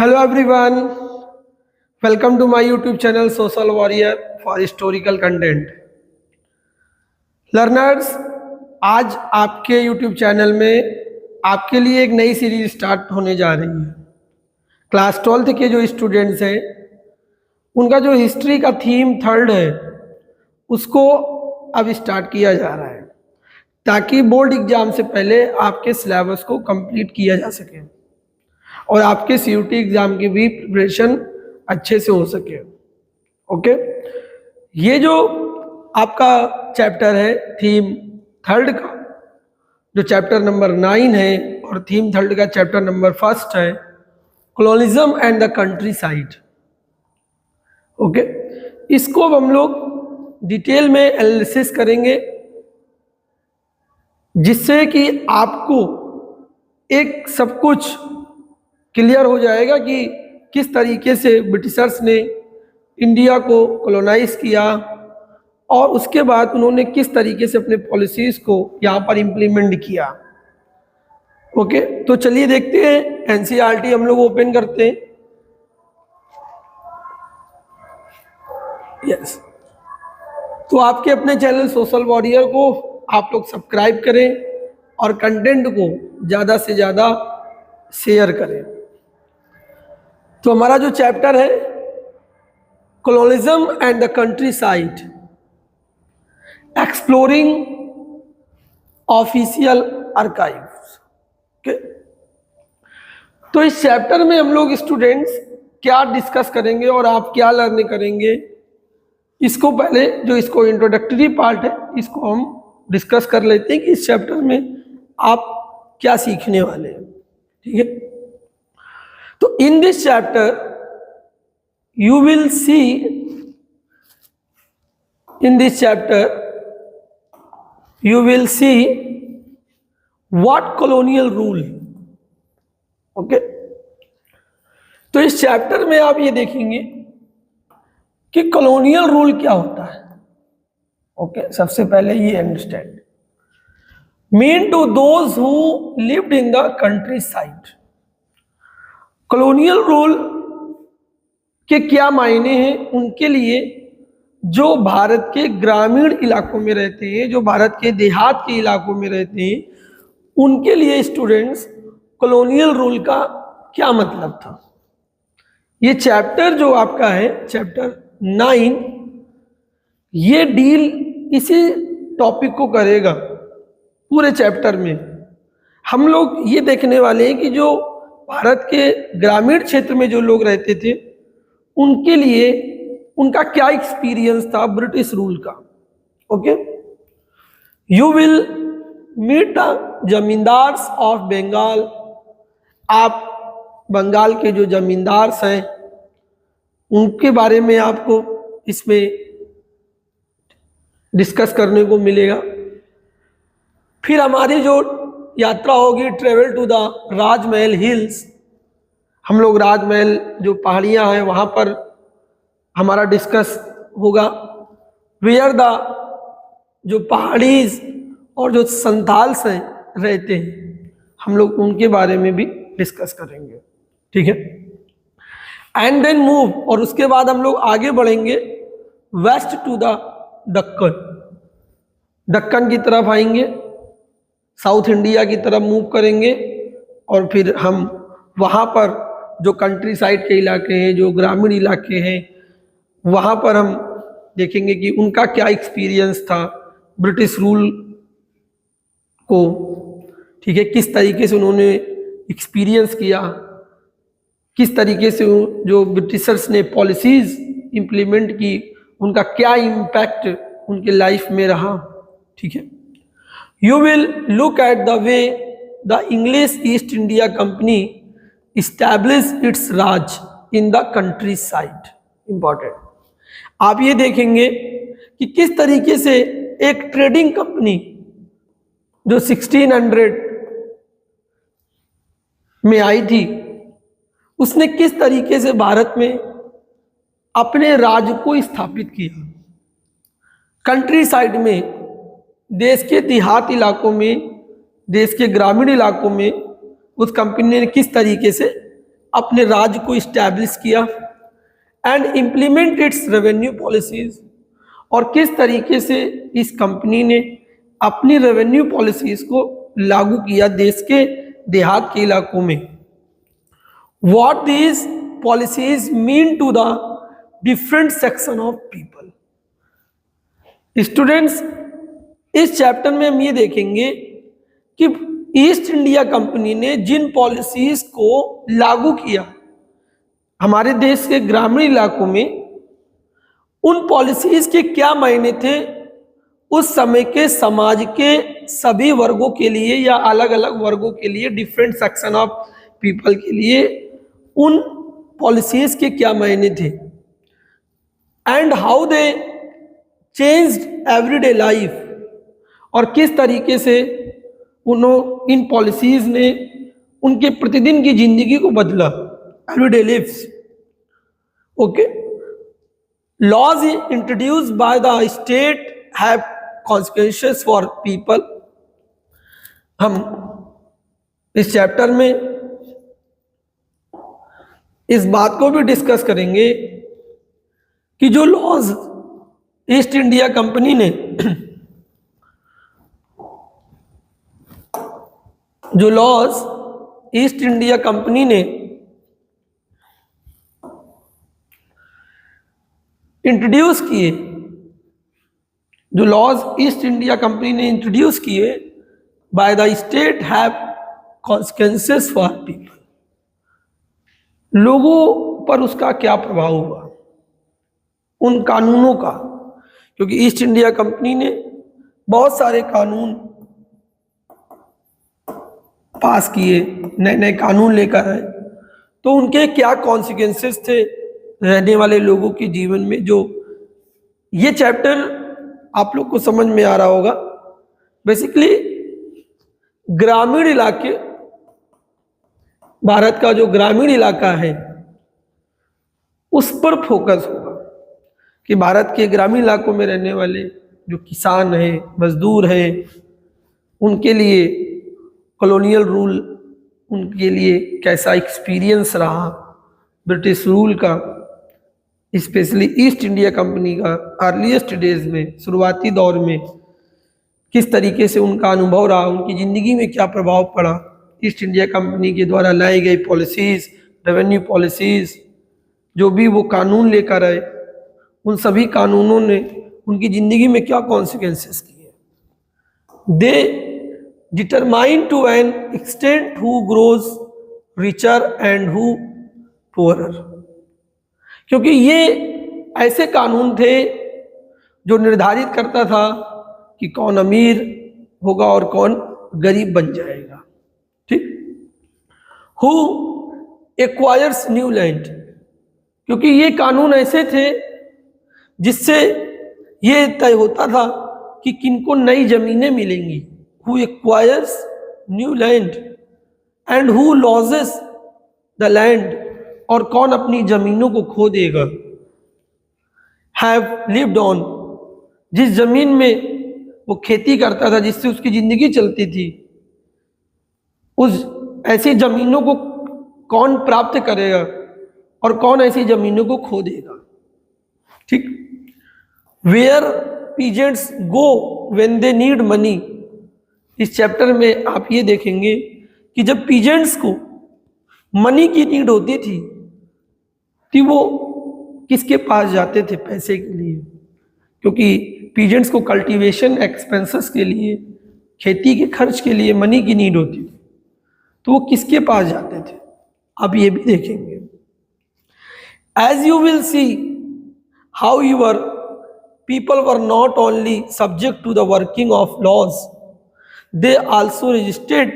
Hello everyone, welcome to my YouTube channel Social Warrior for historical content. Learners, आज आपके YouTube channel में आपके लिए एक नई सीरीज स्टार्ट होने जा रही है। क्लास 12th के जो स्टूडेंट्स हैं उनका जो हिस्ट्री का थीम थर्ड है उसको अब स्टार्ट किया जा रहा है ताकि बोर्ड एग्जाम से पहले आपके सिलेबस को कंप्लीट किया जा सके और आपके CUT एग्जाम की भी प्रिपरेशन अच्छे से हो सके। ओके, ये जो आपका चैप्टर है थीम थर्ड का, जो चैप्टर नंबर 9 है और थीम थर्ड का चैप्टर नंबर 1 है, colonialism and the country side. Okay, इसको अब हम लोग डिटेल में एनालिसिस करेंगे जिससे कि आपको एक सब कुछ क्लियर हो जाएगा कि किस तरीके से ब्रिटिशर्स ने इंडिया को कॉलोनाइज किया और उसके बाद उन्होंने किस तरीके से अपने पॉलिसीज को यहाँ पर इम्प्लीमेंट किया। ओके, तो चलिए देखते हैं। NCERT हम लोग ओपन करते हैं। यस, तो आपके अपने चैनल सोशल वॉरियर को आप लोग सब्सक्राइब करें और कंटेंट को ज़्यादा से ज़्यादा शेयर करें। तो हमारा जो चैप्टर है colonialism and the country side, exploring official archives. तो इस चैप्टर में हम लोग स्टूडेंट्स क्या डिस्कस करेंगे और आप क्या लर्न करेंगे, इसको पहले जो इसको इंट्रोडक्टरी पार्ट है इसको हम डिस्कस कर लेते हैं कि इस चैप्टर में आप क्या सीखने वाले हैं। ठीक है, तो in this chapter you will see, in this chapter you will see what colonial rule. Okay, तो इस चैप्टर में आप ये देखेंगे कि कॉलोनियल रूल क्या होता है। ओके, सबसे पहले ये understand mean to those who lived in the countryside. Colonial rule के क्या मायने हैं उनके लिए जो भारत के ग्रामीण इलाकों में रहते हैं, जो भारत के देहात के इलाकों में रहते हैं, उनके लिए स्टूडेंट्स कॉलोनियल रूल का क्या मतलब था। ये चैप्टर जो आपका है चैप्टर 9, ये डील इसी टॉपिक को करेगा। पूरे चैप्टर में हम लोग ये देखने वाले हैं कि जो भारत के ग्रामीण क्षेत्र में जो लोग रहते थे उनके लिए उनका क्या एक्सपीरियंस था ब्रिटिश रूल का। Okay, you will meet the zamindars of Bengal. आप बंगाल के जो जमींदार हैं उनके बारे में आपको इसमें डिस्कस करने को मिलेगा। फिर हमारी जो यात्रा होगी travel to the Rajmahal hills, हम लोग राजमहल जो पहाड़ियाँ हैं वहाँ पर हमारा डिस्कस होगा। वेयर द जो पहाड़ीज और जो संथाल्स हैं रहते हैं हम लोग उनके बारे में भी डिस्कस करेंगे। ठीक है, एंड देन मूव, और उसके बाद हम लोग आगे बढ़ेंगे west to the Deccan. Deccan की तरफ आएंगे, साउथ इंडिया की तरफ मूव करेंगे और फिर हम वहाँ पर जो कंट्री साइड के इलाके हैं, जो ग्रामीण इलाके हैं, वहाँ पर हम देखेंगे कि उनका क्या एक्सपीरियंस था ब्रिटिश रूल को। ठीक है, किस तरीके से उन्होंने एक्सपीरियंस किया, किस तरीके से जो ब्रिटिशर्स ने पॉलिसीज इम्प्लीमेंट की उनका क्या इम्पैक्ट उनके लाइफ में रहा। ठीक है, you will look at the way the English East India Company established its Raj in the countryside. Important. आप ये देखेंगे कि किस तरीके से एक ट्रेडिंग कंपनी जो 1600 में आई थी उसने किस तरीके से भारत में अपने राज को स्थापित किया। कंट्री साइड में, देश के देहात इलाकों में, देश के ग्रामीण इलाकों में उस कंपनी ने किस तरीके से अपने राज्य को इस्टेब्लिश किया and implement it's revenue policies, और किस तरीके से इस कंपनी ने अपनी रेवेन्यू पॉलिसीज को लागू किया देश के देहात के इलाकों में। What these policies mean to the different section of people. Students, इस चैप्टर में हम ये देखेंगे कि ईस्ट इंडिया कंपनी ने जिन पॉलिसीज को लागू किया हमारे देश के ग्रामीण इलाकों में, उन पॉलिसीज के क्या मायने थे उस समय के समाज के सभी वर्गों के लिए या अलग अलग वर्गों के लिए, डिफरेंट सेक्शन ऑफ पीपल के लिए उन पॉलिसीज के क्या मायने थे, and how they changed everyday life, और किस तरीके से इन पॉलिसीज ने उनके प्रतिदिन की जिंदगी को बदला, everyday lives. Okay, laws introduced by the state have consequences for people. हम इस चैप्टर में इस बात को भी डिस्कस करेंगे कि जो लॉज ईस्ट इंडिया कंपनी ने इंट्रोड्यूस किए, bye the state have consequences for people. लोगों पर उसका क्या प्रभाव हुआ, उन कानूनों का, क्योंकि ईस्ट इंडिया कंपनी ने बहुत सारे कानून पास किए, नए नए कानून लेकर आए, तो उनके क्या कॉन्सिक्वेंसेस थे रहने वाले लोगों के जीवन में। जो ये चैप्टर आप लोग को समझ में आ रहा होगा, बेसिकली ग्रामीण इलाके, भारत का जो ग्रामीण इलाका है उस पर फोकस होगा कि भारत के ग्रामीण इलाकों में रहने वाले जो किसान हैं, मजदूर हैं, उनके लिए कॉलोनियल रूल, उनके लिए कैसा एक्सपीरियंस रहा ब्रिटिश रूल का, स्पेशली ईस्ट इंडिया कंपनी का अर्लीस्ट डेज में, शुरुआती दौर में किस तरीके से उनका अनुभव रहा, उनकी ज़िंदगी में क्या प्रभाव पड़ा, ईस्ट इंडिया कंपनी के द्वारा लाई गई पॉलिसीज़, रेवेन्यू पॉलिसीज़, जो भी वो कानून लेकर आए, उन सभी कानूनों ने उनकी ज़िंदगी में क्या कॉन्सिक्वेंसेस किए। They determine to an extent who grows richer and who poorer, क्योंकि ये ऐसे कानून थे जो निर्धारित करता था कि कौन अमीर होगा और कौन गरीब बन जाएगा। ठीक, हु एक्वायर्स न्यू लैंड, क्योंकि ये कानून ऐसे थे जिससे ये तय होता था कि किनको नई जमीनें मिलेंगी। Who acquires new land and who lodges the land, और कौन अपनी जमीनों को खो देगा। हैव लिव्ड ऑन, जिस जमीन में वो खेती करता था, जिससे उसकी जिंदगी चलती थी, उस ऐसी जमीनों को कौन प्राप्त करेगा और कौन ऐसी जमीनों को खो देगा। ठीक, where peasants go when they need money, इस चैप्टर में आप ये देखेंगे कि जब पीजेंट्स को मनी की नीड होती थी तो वो किसके पास जाते थे पैसे के लिए, क्योंकि पीजेंट्स को कल्टीवेशन एक्सपेंसेस के लिए, खेती के खर्च के लिए मनी की नीड होती थी, तो वो किसके पास जाते थे, आप ये भी देखेंगे। As you will see how your people were not only subject to the working of laws, they also registered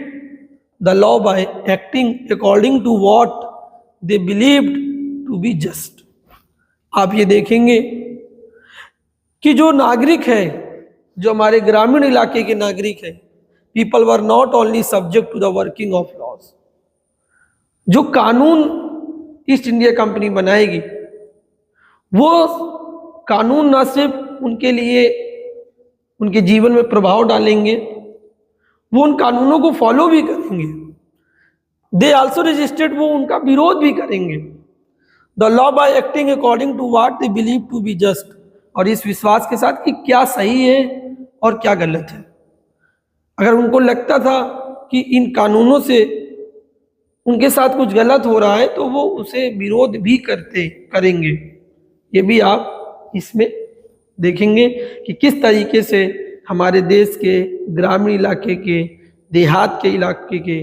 the law by acting according to what they believed to be just. आप ये देखेंगे कि जो नागरिक है, जो हमारे ग्रामीण इलाके के नागरिक हैं, people were not only subject to the working of laws. जो कानून ईस्ट इंडिया कंपनी बनाएगी वो कानून न सिर्फ उनके लिए उनके जीवन में प्रभाव डालेंगे, वो उन कानूनों को फॉलो भी करेंगे, दे ऑल्सो रजिस्टेड, वो उनका विरोध भी करेंगे। The law by acting according to what they believe to be just, और इस विश्वास के साथ कि क्या सही है और क्या गलत है। अगर उनको लगता था कि इन कानूनों से उनके साथ कुछ गलत हो रहा है तो वो उसे विरोध भी करेंगे। ये भी आप इसमें देखेंगे कि किस तरीके से हमारे देश के ग्रामीण इलाके के, देहात के इलाके के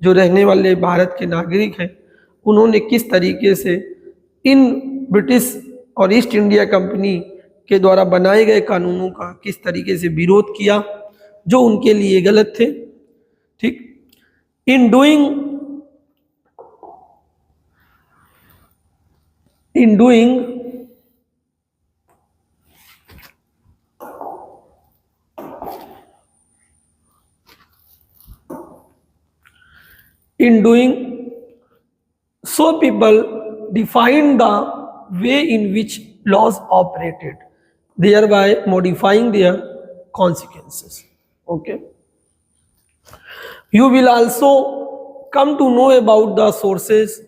जो रहने वाले भारत के नागरिक हैं, उन्होंने किस तरीके से इन ब्रिटिश और ईस्ट इंडिया कंपनी के द्वारा बनाए गए कानूनों का किस तरीके से विरोध किया जो उनके लिए गलत थे। ठीक, in doing so people defined the way in which laws operated, thereby modifying their consequences. Okay, you will also come to know about the sources.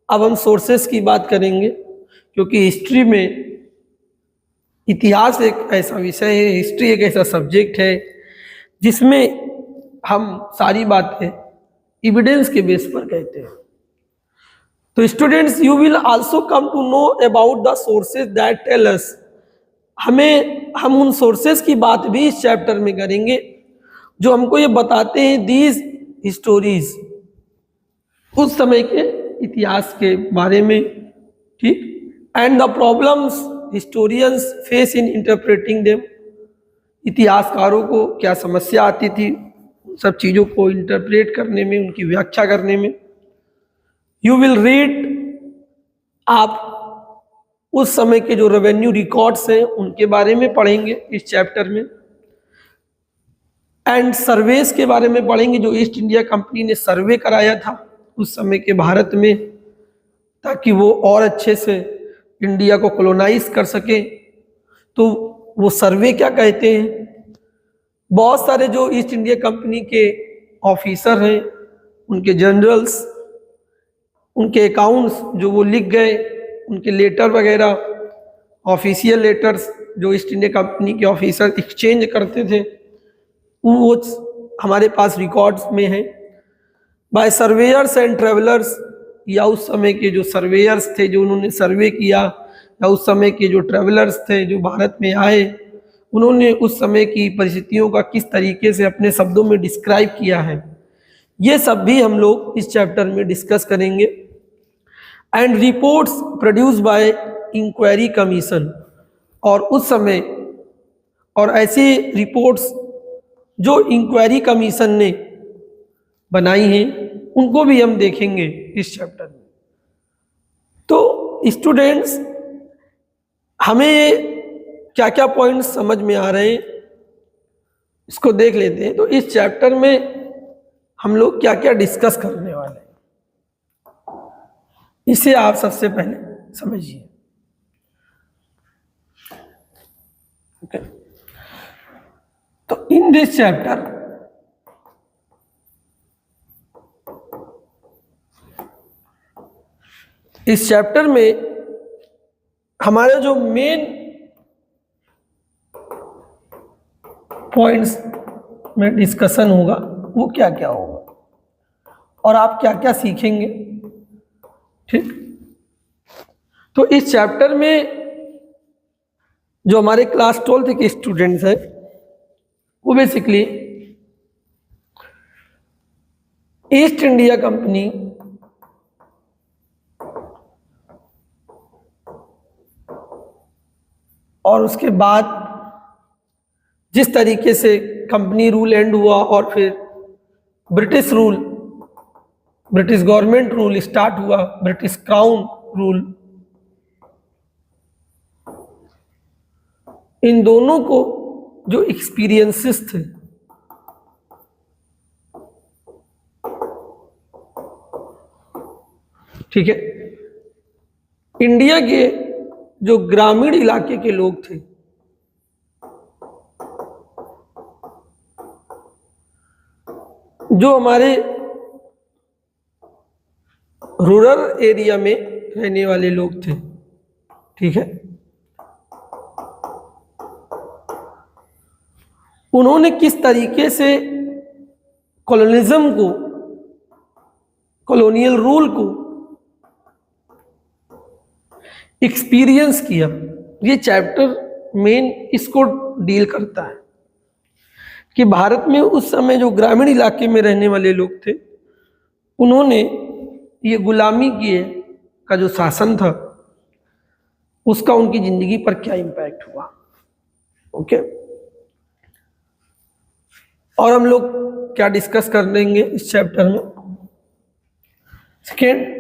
अब हम सोर्सेस की बात करेंगे क्योंकि हिस्ट्री में इतिहास एक ऐसा विषय है, हिस्ट्री एक ऐसा सब्जेक्ट है जिसमें हम सारी बातें एविडेंस के बेस पर कहते हैं। तो students, you will also come to know about the sources that tell us, हम उन सोर्सेज की बात भी इस चैप्टर में करेंगे जो हमको ये बताते हैं दीज स्टोरीज, उस समय के इतिहास के बारे में। ठीक, and the problems historians face in interpreting them, इतिहासकारों को क्या समस्या आती थी सब चीज़ों को इंटरप्रेट करने में, उनकी व्याख्या करने में। यू विल रीड, आप उस समय के जो रेवेन्यू रिकॉर्ड्स हैं उनके बारे में पढ़ेंगे इस चैप्टर में, एंड सर्वेस के बारे में पढ़ेंगे जो ईस्ट इंडिया कंपनी ने सर्वे कराया था उस समय के भारत में, ताकि वो और अच्छे से इंडिया को कॉलोनाइज कर सके। तो वो सर्वे क्या कहते हैं, बहुत सारे जो ईस्ट इंडिया कंपनी के ऑफिसर हैं, उनके जनरल्स, उनके अकाउंट्स जो वो लिख गए, उनके लेटर वगैरह, ऑफिशियल लेटर्स जो ईस्ट इंडिया कंपनी के ऑफिसर एक्सचेंज करते थे, वो हमारे पास रिकॉर्ड्स में हैं। बाय सर्वेयर्स एंड ट्रेवलर्स, या उस समय के जो सर्वेयर्स थे जो उन्होंने सर्वे किया, या उस समय के जो ट्रेवलर्स थे जो भारत में आए, उन्होंने उस समय की परिस्थितियों का किस तरीके से अपने शब्दों में डिस्क्राइब किया है, ये सब भी हम लोग इस चैप्टर में डिस्कस करेंगे। And reports produce by inquiry commission, और उस समय और ऐसी रिपोर्ट्स जो इंक्वायरी कमीशन ने बनाई हैं उनको भी हम देखेंगे इस चैप्टर में। तो स्टूडेंट्स, हमें क्या क्या पॉइंट्स समझ में आ रहे हैं इसको देख लेते हैं। तो इस चैप्टर में हम लोग क्या क्या डिस्कस करने वाले हैं इसे आप सबसे पहले समझिए। ओके, तो इन दिस चैप्टर इस चैप्टर में हमारा जो मेन पॉइंट्स में डिस्कशन होगा वो क्या क्या होगा और आप क्या क्या सीखेंगे। ठीक, तो इस चैप्टर में जो हमारे क्लास 12 के स्टूडेंट्स हैं वो बेसिकली ईस्ट इंडिया कंपनी और उसके बाद जिस तरीके से कंपनी रूल एंड हुआ और फिर British rule, British government rule start हुआ, ब्रिटिश क्राउन रूल, इन दोनों को जो एक्सपीरियंसेस थे ठीक है, इंडिया के जो ग्रामीण इलाके के लोग थे जो हमारे रूरल एरिया में रहने वाले लोग थे, ठीक है। उन्होंने किस तरीके से कॉलोनिज्म को, कॉलोनियल रूल को एक्सपीरियंस किया, ये चैप्टर मेन इसको डील करता है कि भारत में उस समय जो ग्रामीण इलाके में रहने वाले लोग थे, उन्होंने ये गुलामी किए का जो शासन था उसका उनकी जिंदगी पर क्या इम्पैक्ट हुआ। ओके, और हम लोग क्या डिस्कस कर लेंगे इस चैप्टर में। सेकेंड,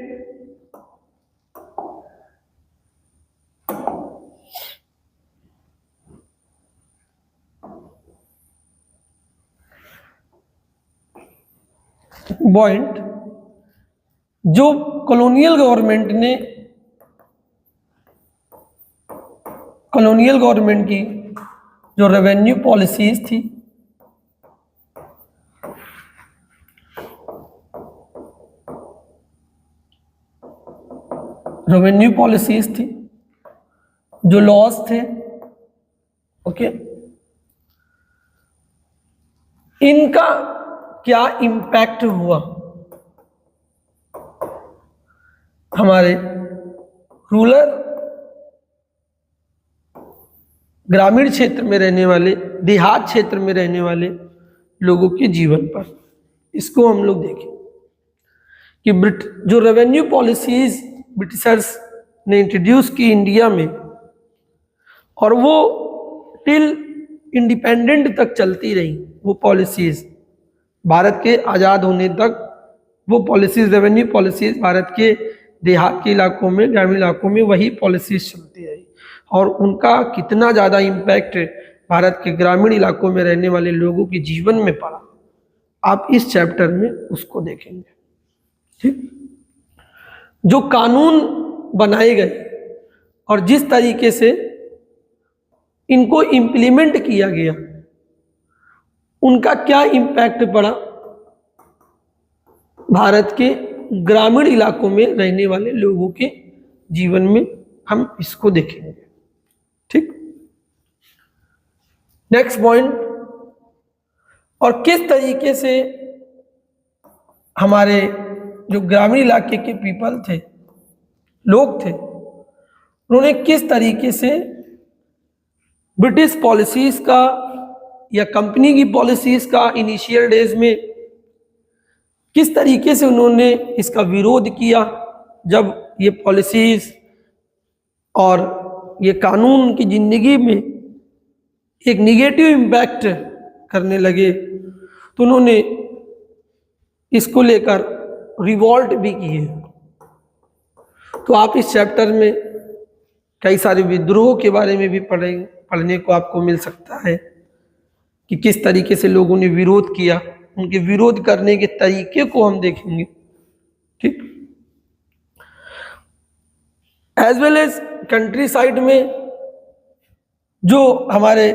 पॉइंट, जो कॉलोनियल गवर्नमेंट की जो रेवेन्यू पॉलिसीज थी, जो लॉज थे, ओके, इनका क्या इम्पैक्ट हुआ हमारे रूरल ग्रामीण क्षेत्र में रहने वाले, देहात क्षेत्र में रहने वाले लोगों के जीवन पर। इसको हम लोग देखें कि जो रेवेन्यू पॉलिसीज ब्रिटिशर्स ने इंट्रोड्यूस की इंडिया में, और वो टिल इंडिपेंडेंट तक चलती रही, वो पॉलिसीज भारत के आज़ाद होने तक, वो पॉलिसीज, रेवेन्यू पॉलिसीज भारत के देहात के इलाकों में, ग्रामीण इलाकों में वही पॉलिसीज चलती रही, और उनका कितना ज़्यादा इम्पैक्ट भारत के ग्रामीण इलाकों में रहने वाले लोगों के जीवन में पड़ा, आप इस चैप्टर में उसको देखेंगे, ठीक। जो कानून बनाए गए और जिस तरीके से इनको इम्प्लीमेंट किया गया, उनका क्या इम्पैक्ट पड़ा भारत के ग्रामीण इलाकों में रहने वाले लोगों के जीवन में, हम इसको देखेंगे, ठीक। नेक्स्ट पॉइंट, और किस तरीके से हमारे जो ग्रामीण इलाके के पीपल थे, लोग थे, उन्होंने किस तरीके से ब्रिटिश पॉलिसीज का या कंपनी की पॉलिसीज का इनिशियल डेज में किस तरीके से उन्होंने इसका विरोध किया, जब ये पॉलिसीज और ये कानून उनकी ज़िंदगी में एक निगेटिव इम्पैक्ट करने लगे, तो उन्होंने इसको लेकर रिवॉल्ट भी किए। तो आप इस चैप्टर में कई सारे विद्रोह के बारे में भी पढ़ने को आपको मिल सकता है कि किस तरीके से लोगों ने विरोध किया, उनके विरोध करने के तरीके को हम देखेंगे, ठीक। As well as countryside में जो हमारे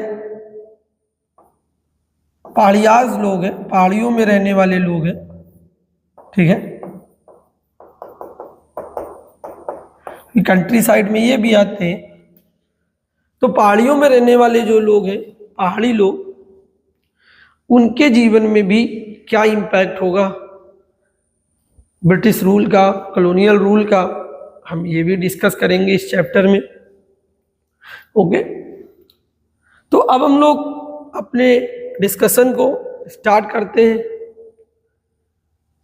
पहाड़ियाज लोग हैं, पहाड़ियों में रहने वाले लोग हैं, ठीक है, कंट्री साइड में ये भी आते हैं। तो पहाड़ियों में रहने वाले जो लोग हैं, पहाड़ी लोग, उनके जीवन में भी क्या इम्पैक्ट होगा ब्रिटिश रूल का, कॉलोनियल रूल का, हम ये भी डिस्कस करेंगे इस चैप्टर में, ओके। तो अब हम लोग अपने डिस्कशन को स्टार्ट करते हैं।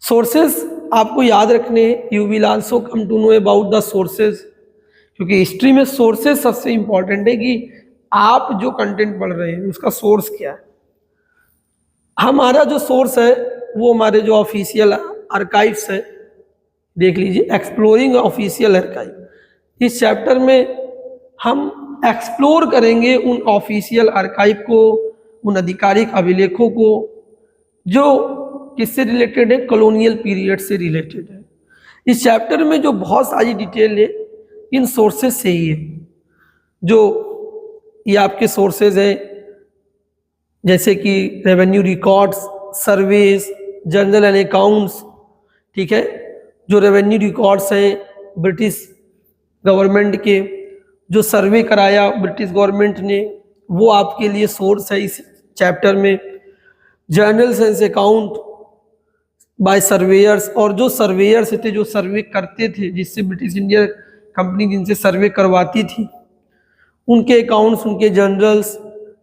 सोर्सेस आपको याद रखने हैं, you will also come to know about the sources, क्योंकि हिस्ट्री में सोर्सेज सबसे इंपॉर्टेंट है कि आप जो कंटेंट पढ़ रहे हैं उसका सोर्स क्या है। हमारा जो सोर्स है वो हमारे जो ऑफिशियल आर्काइव्स है, देख लीजिए, एक्सप्लोरिंग ऑफिशियल आर्काइव। इस चैप्टर में हम एक्सप्लोर करेंगे उन ऑफिशियल आर्काइव को, उन आधिकारिक अभिलेखों को जो किससे रिलेटेड है, कॉलोनियल पीरियड से रिलेटेड है। इस चैप्टर में जो बहुत सारी डिटेल है इन सोर्सेज से ही है। जो ये आपके सोर्सेज हैं जैसे कि revenue records, surveys, journal and accounts, ठीक है, जो रेवेन्यू रिकॉर्ड्स है ब्रिटिश गवर्नमेंट के, जो सर्वे कराया ब्रिटिश गवर्नमेंट ने, वो आपके लिए सोर्स है इस चैप्टर में। Journals and account by surveyor's, और जो सर्वेयर्स थे, जो सर्वे करते थे, जिससे ब्रिटिश इंडिया कंपनी जिनसे सर्वे करवाती थी, उनके अकाउंट्स, उनके जर्नल्स,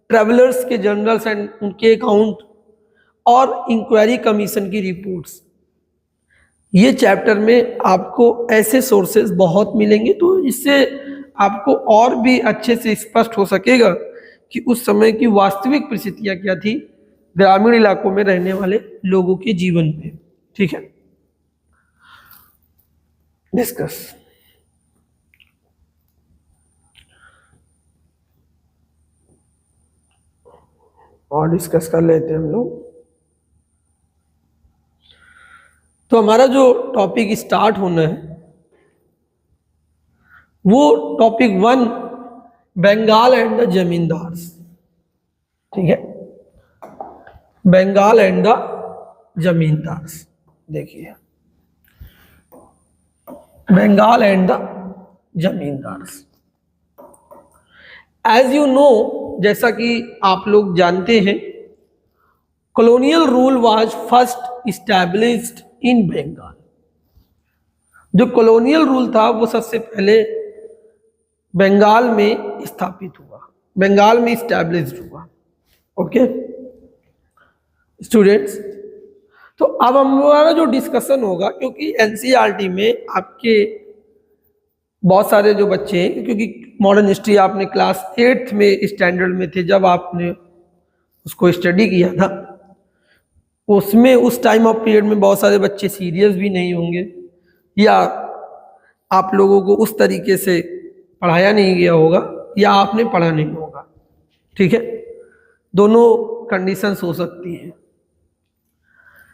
ट्रैवलर्स के जर्नल्स एंड उनके अकाउंट, और इंक्वायरी कमीशन की रिपोर्ट्स। ये चैप्टर में आपको ऐसे सोर्सेज बहुत मिलेंगे, तो इससे आपको और भी अच्छे से स्पष्ट हो सकेगा कि उस समय की वास्तविक परिस्थितियां क्या थी ग्रामीण इलाकों में रहने वाले लोगों के जीवन में। ठीक है, डिस्कस। और डिस्कस कर लेते हैं हम लोग। तो हमारा जो टॉपिक स्टार्ट होना है वो topic 1, Bengal and the zamindars. ठीक है, बंगाल एंड द जमींदार्स। देखिए, Bengal and the zamindars. As you know, जैसा कि आप लोग जानते हैं, colonial rule was first established in Bengal. जो कॉलोनियल रूल था वो सबसे पहले बंगाल में स्थापित हुआ, बंगाल में इस्टेब्लिश्ड हुआ। ओके स्टूडेंट्स, तो अब हमारा जो डिस्कशन होगा, क्योंकि एनसीईआरटी में आपके बहुत सारे जो बच्चे हैं, क्योंकि मॉडर्न हिस्ट्री आपने क्लास 8th में स्टैंडर्ड में थे जब आपने उसको स्टडी किया था, उसमें उस टाइम ऑफ पीरियड में बहुत सारे बच्चे सीरियस भी नहीं होंगे, या आप लोगों को उस तरीके से पढ़ाया नहीं गया होगा, या आपने पढ़ा नहीं होगा। ठीक है, दोनों कंडीशंस हो सकती हैं।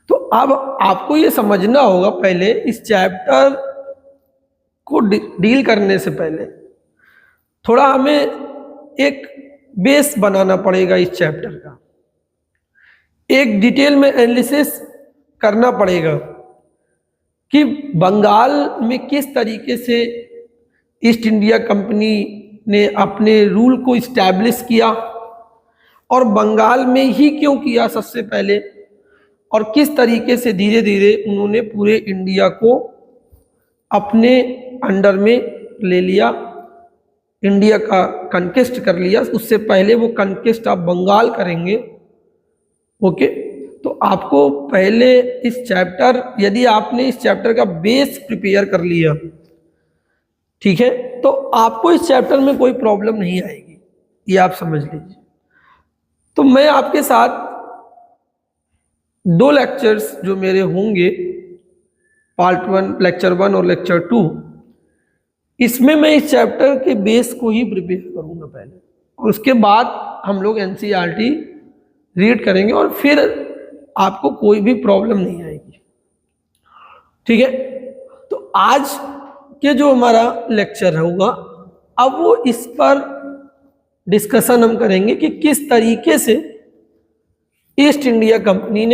तो अब आपको ये समझना होगा, पहले इस चैप्टर को डील करने से पहले थोड़ा हमें एक बेस बनाना पड़ेगा इस चैप्टर का, एक डिटेल में एनालिसिस करना पड़ेगा कि बंगाल में किस तरीके से ईस्ट इंडिया कंपनी ने अपने रूल को इस्टेब्लिश किया, और बंगाल में ही क्यों किया सबसे पहले, और किस तरीके से धीरे धीरे उन्होंने पूरे इंडिया को अपने अंडर में ले लिया, इंडिया का कन्क्वेस्ट कर लिया। उससे पहले वो कन्क्वेस्ट आप बंगाल करेंगे। ओके, तो आपको पहले इस चैप्टर, यदि आपने इस चैप्टर का बेस प्रिपेयर कर लिया, ठीक है, तो आपको इस चैप्टर में कोई प्रॉब्लम नहीं आएगी, ये आप समझ लीजिए। तो मैं आपके साथ 2 लेक्चर्स जो मेरे होंगे, पार्ट 1, लेक्चर 1 और लेक्चर 2, इसमें मैं इस चैप्टर के बेस को ही प्रिपेयर करूंगा पहले, और उसके बाद हम लोग एनसीईआरटी रीड करेंगे, और फिर आपको कोई भी प्रॉब्लम नहीं आएगी। ठीक है, तो आज के जो हमारा लेक्चर होगा, अब वो इस पर डिस्कशन हम करेंगे कि किस तरीके से ईस्ट इंडिया कंपनी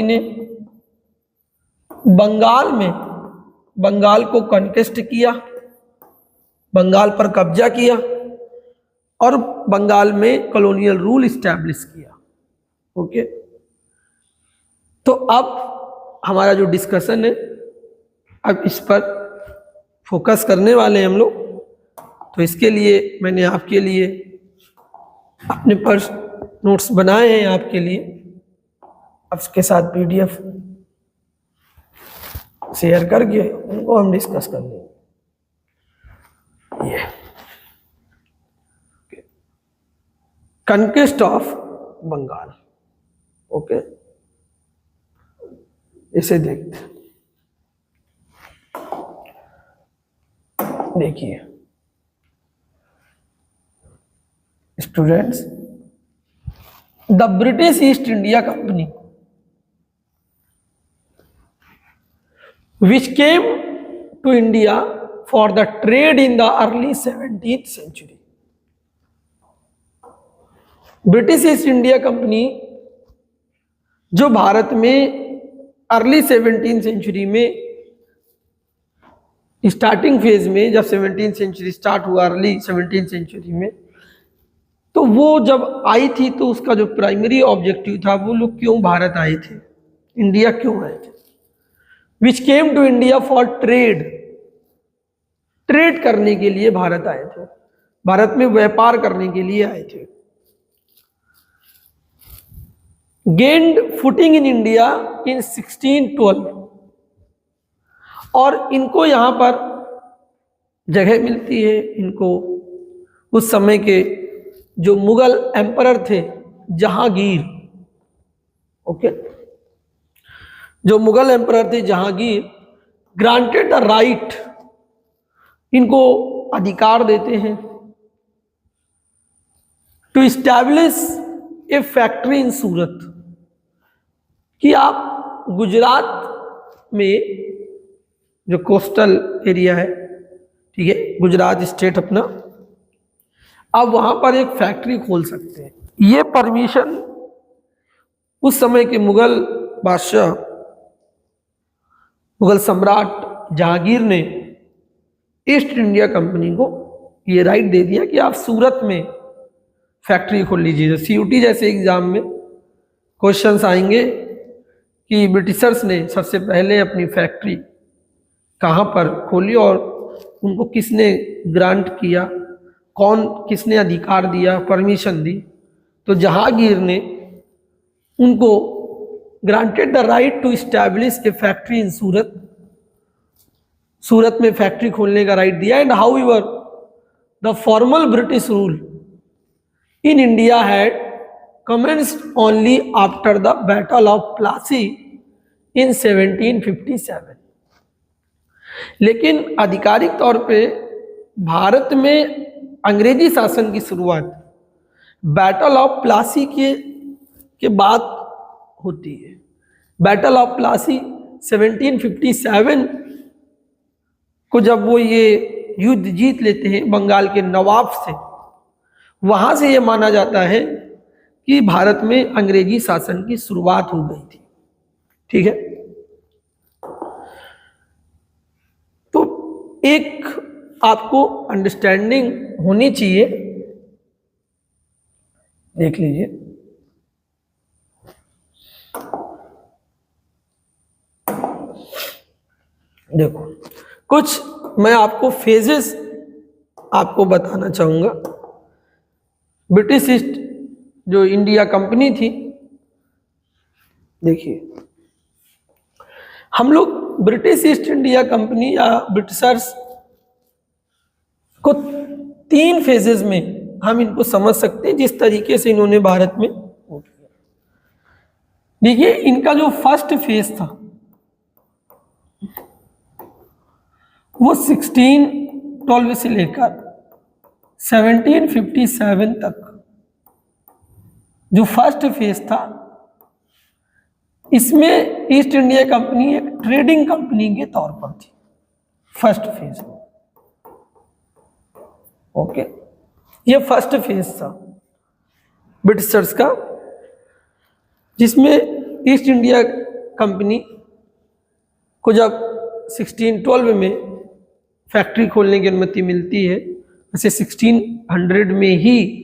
ने बंगाल को कॉन्क्वेस्ट किया, बंगाल पर कब्जा किया, और बंगाल में कॉलोनियल रूल इस्टेब्लिश किया। ओके, तो अब हमारा जो डिस्कशन है, अब इस पर फोकस करने वाले हैं हम लोग। तो इसके लिए मैंने आपके लिए अपने पर्स नोट्स बनाए हैं आपके लिए, अब इसके साथ पीडीएफ शेयर करके उनको हम डिस्कस कर लेंगे। ये कन्क्वेस्ट ऑफ बंगाल। ओके, इसे देखते, देखिए students, the British East India company which came to India for the trade in the early 17th century. British East India Company जो भारत में अर्ली 17th सेंचुरी में स्टार्टिंग फेज में, जब 17th सेंचुरी स्टार्ट हुआ, early 17th century में, तो वो जब आई थी तो उसका जो प्राइमरी ऑब्जेक्टिव था, वो लोग क्यों भारत आए थे, इंडिया क्यों आए थे, which came to India for trade, trade करने के लिए भारत आए थे, भारत में व्यापार करने के लिए आए थे। Gained footing in India in 1612, और इनको यहाँ पर जगह मिलती है। इनको उस समय के जो मुगल एम्परर थे जहांगीर, ओके, जो मुगल एम्परर थे जहांगीर, ग्रांटेड द राइट, इनको अधिकार देते हैं to establish a factory in Surat, कि आप गुजरात में जो कोस्टल एरिया है, ठीक है, गुजरात स्टेट अपना, आप वहां पर एक फैक्ट्री खोल सकते हैं। ये परमिशन उस समय के मुगल बादशाह, मुगल सम्राट जहांगीर ने ईस्ट इंडिया कंपनी को ये राइट दे दिया कि आप सूरत में फैक्ट्री खोल लीजिए। CUT जैसे एग्जाम में क्वेश्चंस आएंगे कि ब्रिटिशर्स ने सबसे पहले अपनी फैक्ट्री कहाँ पर खोली और उनको किसने ग्रांट किया, कौन किसने अधिकार दिया, परमिशन दी, तो जहांगीर ने उनको granted the right to establish a factory in Surat, Surat में फैक्ट्री खोलने का राइट दिया। And however the formal British rule in India had commenced only after the Battle of Plassey in 1757, लेकिन आधिकारिक तौर पे भारत में अंग्रेजी शासन की शुरुआत बैटल ऑफ प्लासी के बाद होती है। बैटल ऑफ प्लासी 1757 को जब वो ये युद्ध जीत लेते हैं बंगाल के नवाब से, वहां से ये माना जाता है कि भारत में अंग्रेजी शासन की शुरुआत हो गई थी। ठीक है, तो एक आपको अंडरस्टैंडिंग होनी चाहिए। देख लीजिए, देखो कुछ मैं आपको फेजेस आपको बताना चाहूंगा। ब्रिटिश ईस्ट जो इंडिया कंपनी थी, देखिए हम लोग ब्रिटिश ईस्ट इंडिया कंपनी या ब्रिटिशर्स को 3 फेजेस में हम इनको समझ सकते हैं, जिस तरीके से इन्होंने भारत में। देखिए, इनका जो फर्स्ट फेज था वो 1612 से लेकर 1757 तक जो फर्स्ट फेज था, इसमें ईस्ट इंडिया कंपनी एक ट्रेडिंग कंपनी के तौर पर थी फर्स्ट फेज में। ओके, ये फर्स्ट फेज था ब्रिटिशर्स का, जिसमें ईस्ट इंडिया कंपनी को जब 1612 में फैक्ट्री खोलने की अनुमति मिलती है, वैसे 1600 में ही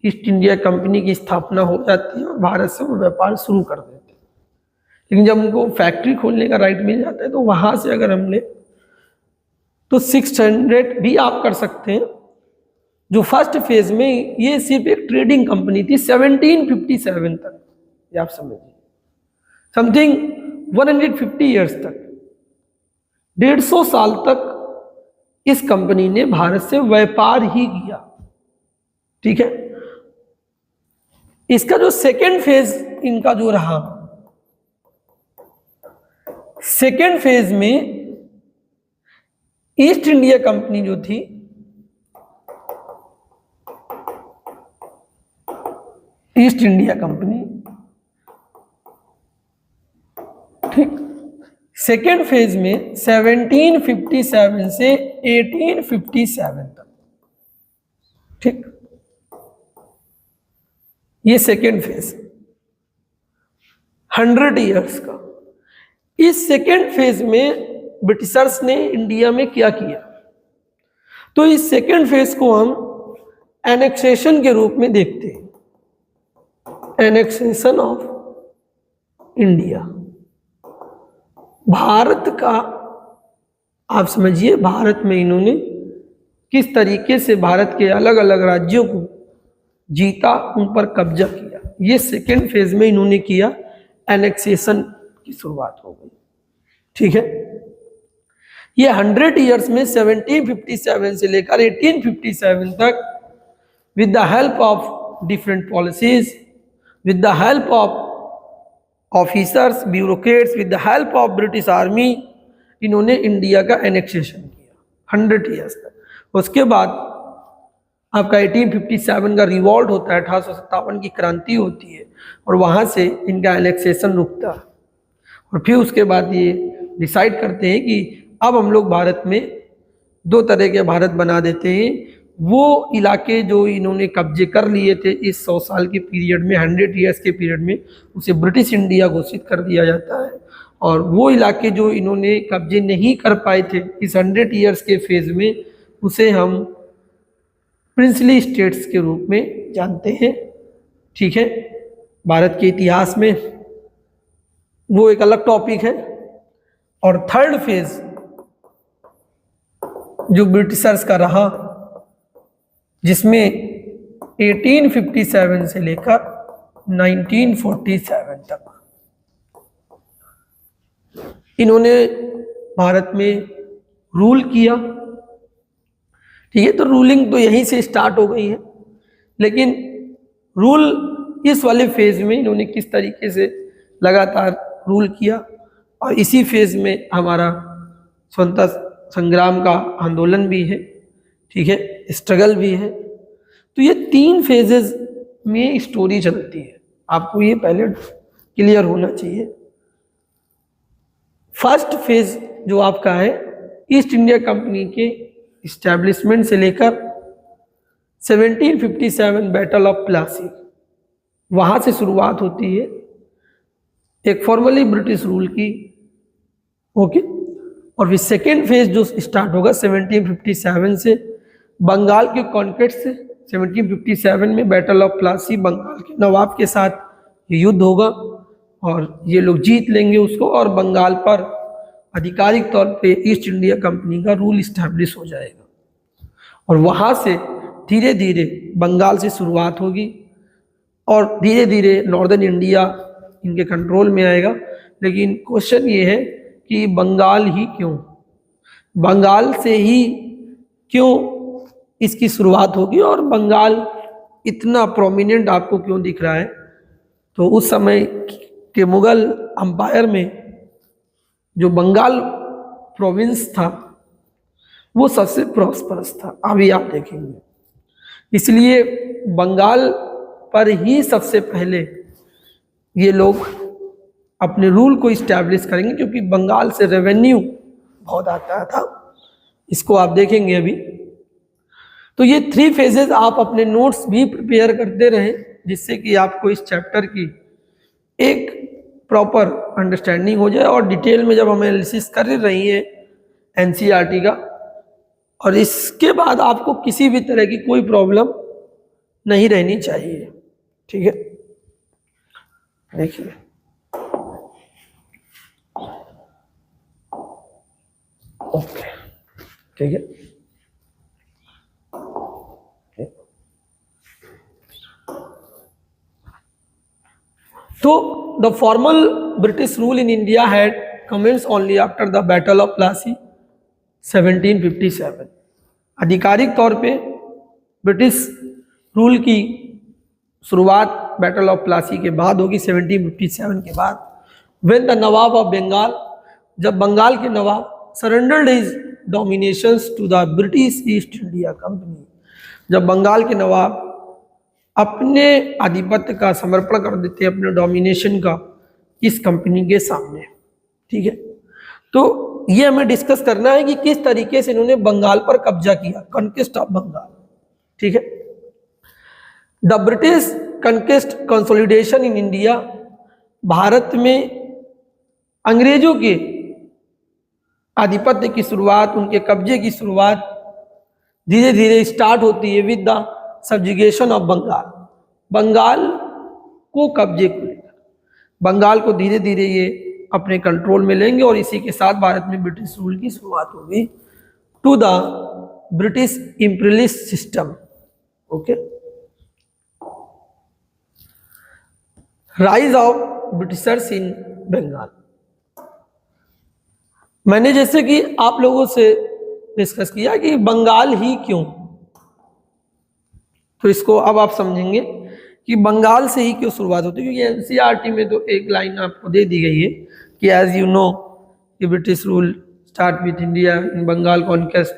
ईस्ट इंडिया कंपनी की स्थापना हो जाती है और भारत से वो व्यापार शुरू कर देते हैं। लेकिन जब उनको फैक्ट्री खोलने का राइट मिल जाता है तो वहां से अगर हम ले तो 600 भी आप कर सकते हैं। जो फर्स्ट फेज में ये सिर्फ एक ट्रेडिंग कंपनी थी 1757 तक, ये आप समझिए, समथिंग 150 ईयर्स तक, 150 साल तक इस कंपनी ने भारत से व्यापार ही किया। ठीक है, इसका जो सेकेंड फेज इनका जो रहा, सेकेंड फेज में ईस्ट इंडिया कंपनी जो थी, ईस्ट इंडिया कंपनी, ठीक, सेकेंड फेज में 1757 से 1857 तक, ठीक, ये सेकेंड फेज। 100 ईयर्स का। इस सेकेंड फेज में ब्रिटिशर्स ने इंडिया में क्या किया, तो इस सेकेंड फेज को हम एनेक्सेशन के रूप में देखते हैं, एनेक्सेशन ऑफ इंडिया। भारत का आप समझिए, भारत में इन्होंने किस तरीके से भारत के अलग अलग राज्यों को जीता, उन पर कब्जा किया। ये सेकेंड फेज में इन्होंने किया, एनेक्सेशन की शुरुआत हो गई। ठीक है, ये 100 ईयर्स में 1757 से लेकर 1857 तक with the help of different policies, with the help of officers, bureaucrats, with the help of British Army, इन्होंने इंडिया का एनेक्सेशन किया 100 ईयर्स तक। उसके बाद आपका 1857 का रिवॉल्ट होता है, 1857 की क्रांति होती है, और वहाँ से इनका एनेक्सेशन रुकता है। और फिर उसके बाद ये डिसाइड करते हैं कि अब हम लोग भारत में दो तरह के भारत बना देते हैं। वो इलाके जो इन्होंने कब्जे कर लिए थे इस 100 साल के पीरियड में, 100 ईयर्स के पीरियड में, उसे ब्रिटिश इंडिया घोषित कर दिया जाता है। और वो इलाके जो इन्होंने कब्जे नहीं कर पाए थे इस 100 ईयर्स के फेज में, उसे हम प्रिंसली स्टेट्स के रूप में जानते हैं। ठीक है, भारत के इतिहास में वो एक अलग टॉपिक है। और थर्ड फेज जो ब्रिटिशर्स का रहा, जिसमें 1857 से लेकर 1947 तक इन्होंने भारत में रूल किया। ठीक है, तो रूलिंग तो यहीं से स्टार्ट हो गई है, लेकिन रूल इस वाले फेज में इन्होंने किस तरीके से लगातार रूल किया, और इसी फेज में हमारा स्वतंत्रता संग्राम का आंदोलन भी है। ठीक है, स्ट्रगल भी है। तो ये 3 फेजेस में स्टोरी चलती है, आपको ये पहले क्लियर होना चाहिए। फर्स्ट फेज जो आपका है, ईस्ट इंडिया कंपनी के इस्टेब्लिशमेंट से लेकर 1757 बैटल ऑफ प्लासी, वहाँ से शुरुआत होती है एक फॉर्मली ब्रिटिश रूल की। ओके, और फिर सेकेंड फेज जो स्टार्ट होगा 1757 से, बंगाल के कॉन्क्वेस्ट से। 1757 में बैटल ऑफ प्लासी, बंगाल के नवाब के साथ युद्ध होगा और ये लोग जीत लेंगे उसको, और बंगाल पर आधिकारिक तौर पे ईस्ट इंडिया कंपनी का रूल इस्टेब्लिश हो जाएगा। और वहाँ से धीरे धीरे बंगाल से शुरुआत होगी और धीरे धीरे नॉर्दर्न इंडिया इनके कंट्रोल में आएगा। लेकिन क्वेश्चन ये है कि बंगाल ही क्यों, बंगाल से ही क्यों इसकी शुरुआत होगी, और बंगाल इतना प्रोमिनेंट आपको क्यों दिख रहा है? तो उस समय के मुगल अंपायर में जो बंगाल प्रोविंस था वो सबसे प्रॉस्परस था, अभी आप देखेंगे। इसलिए बंगाल पर ही सबसे पहले ये लोग अपने रूल को इस्टेब्लिश करेंगे, क्योंकि बंगाल से रेवेन्यू बहुत आता था। इसको आप देखेंगे अभी। तो ये 3 फेजेस आप अपने नोट्स भी प्रिपेयर करते रहें, जिससे कि आपको इस चैप्टर की एक प्रॉपर अंडरस्टैंडिंग हो जाए। और डिटेल में जब हम एनालिसिस कर रही हैं एनसीईआरटी का, और इसके बाद आपको किसी भी तरह की कोई प्रॉब्लम नहीं रहनी चाहिए। ठीक है, देखिए ओके, ठीक है। तो the formal British rule in India had commence only after the battle of Plassey 1757। आधिकारिक तौर पे ब्रिटिश रूल की शुरुआत बैटल ऑफ प्लासी के बाद होगी, 1757 के बाद। When the nawab of Bengal, जब बंगाल के नवाब surrendered his dominations to the British East India Company, जब बंगाल के नवाब अपने आधिपत्य का समर्पण कर देते हैं, अपने डोमिनेशन का, इस कंपनी के सामने। ठीक है, तो ये हमें डिस्कस करना है कि किस तरीके से इन्होंने बंगाल पर कब्जा किया, कॉन्क्वेस्ट ऑफ बंगाल। ठीक है, the British conquest consolidation in India Bharat में अंग्रेजों के आधिपत्य की शुरुआत, उनके कब्जे की शुरुआत धीरे धीरे स्टार्ट होती है with the subjugation of Bengal. Bengal को कब्जे को लेकर बंगाल को धीरे धीरे ये अपने कंट्रोल में लेंगे और इसी के साथ भारत में ब्रिटिश रूल की शुरुआत होगी to the British imperialist system. Okay, rise of Britishers in Bengal. मैंने जैसे कि आप लोगों से डिस्कस किया कि बंगाल ही क्यों, तो इसको अब आप समझेंगे कि बंगाल से ही क्यों शुरुआत होती है। क्योंकि एनसीईआरटी में तो एक लाइन आपको दे दी गई है कि एज यू नो कि British rule start with India in Bengal conquest,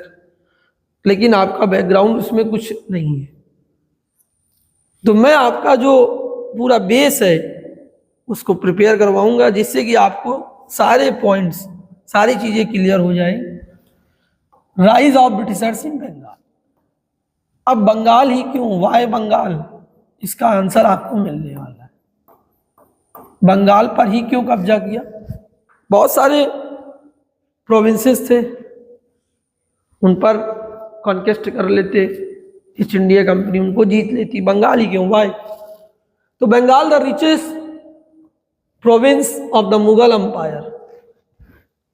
लेकिन आपका बैकग्राउंड उसमें कुछ नहीं है। तो मैं आपका जो पूरा बेस है उसको प्रिपेयर करवाऊंगा जिससे कि आपको सारे पॉइंट्स, सारी चीजें क्लियर हो जाए। Rise of Britishers in Bengal. अब बंगाल ही क्यों, वाई बंगाल, इसका आंसर आपको मिलने वाला है। बंगाल पर ही क्यों कब्जा किया? बहुत सारे प्रोविंसेस थे, उन पर कॉन्क्वेस्ट कर लेते, ईस्ट इंडिया कंपनी उनको जीत लेती। बंगाल ही क्यों, वाई? तो Bengal the richest province of the Mughal empire,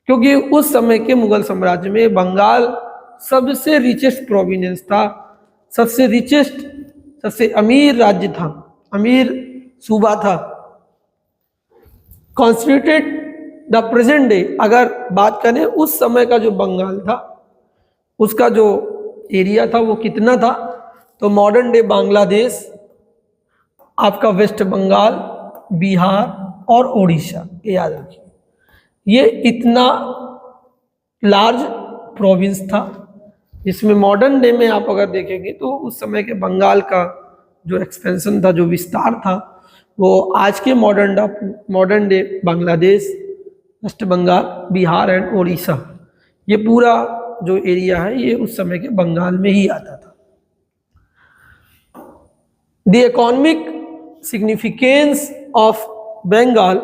क्योंकि उस समय के मुगल साम्राज्य में बंगाल सबसे रिचेस्ट प्रोविंस था, सबसे रिचेस्ट, सबसे अमीर राज्य था, अमीर सूबा था। कॉन्स्टिट्यूटेड द प्रेजेंट डे, अगर बात करें उस समय का जो बंगाल था उसका जो एरिया था वो कितना था, तो मॉडर्न डे बांग्लादेश, आपका वेस्ट बंगाल, बिहार और उड़ीसा, ये याद रखिए, ये इतना लार्ज प्रोविंस था जिसमें मॉडर्न डे में आप अगर देखेंगे तो उस समय के बंगाल का जो एक्सपेंशन था, जो विस्तार था, वो आज के modern day Bangladesh, West Bengal, Bihar and Orissa, ये पूरा जो एरिया है ये उस समय के बंगाल में ही आता था। The economic significance of Bengal,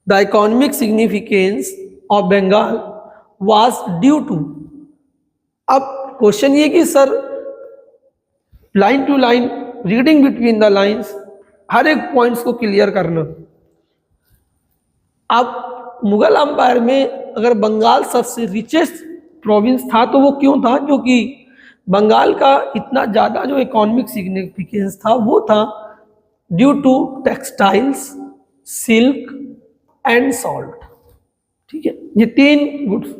the economic significance of Bengal was due to. अब क्वेश्चन ये कि sir line to line reading between the lines, हर एक पॉइंट्स को क्लियर करना। अब मुगल एम्पायर में अगर बंगाल सबसे रिचेस्ट प्रोविंस था तो वो क्यों था? क्योंकि बंगाल का इतना ज़्यादा जो इकोनॉमिक सिग्निफिकेंस था वो था due to textiles, silk and salt. ठीक है, ये तीन गुड्स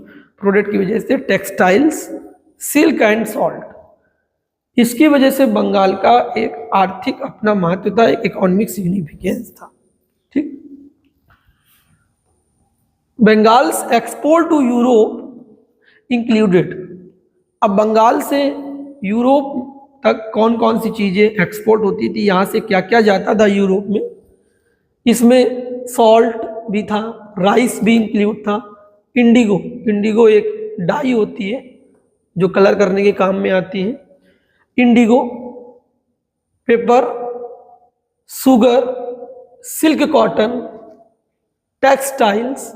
प्रोडक्ट की वजह से, टेक्सटाइल्स, सिल्क एंड सॉल्ट, इसकी वजह से बंगाल का एक आर्थिक अपना महत्व था, एक इकोनॉमिक सिग्निफिकेंस था। ठीक, Bengal's export to Europe included. अब बंगाल से यूरोप तक कौन कौन सी चीजें एक्सपोर्ट होती थी, यहाँ से क्या क्या जाता था यूरोप में, इसमें सॉल्ट भी था, राइस भी इंक्लूड था, इंडिगो, इंडिगो एक डाई होती है जो कलर करने के काम में आती है, Indigo, paper, sugar, silk cotton, textiles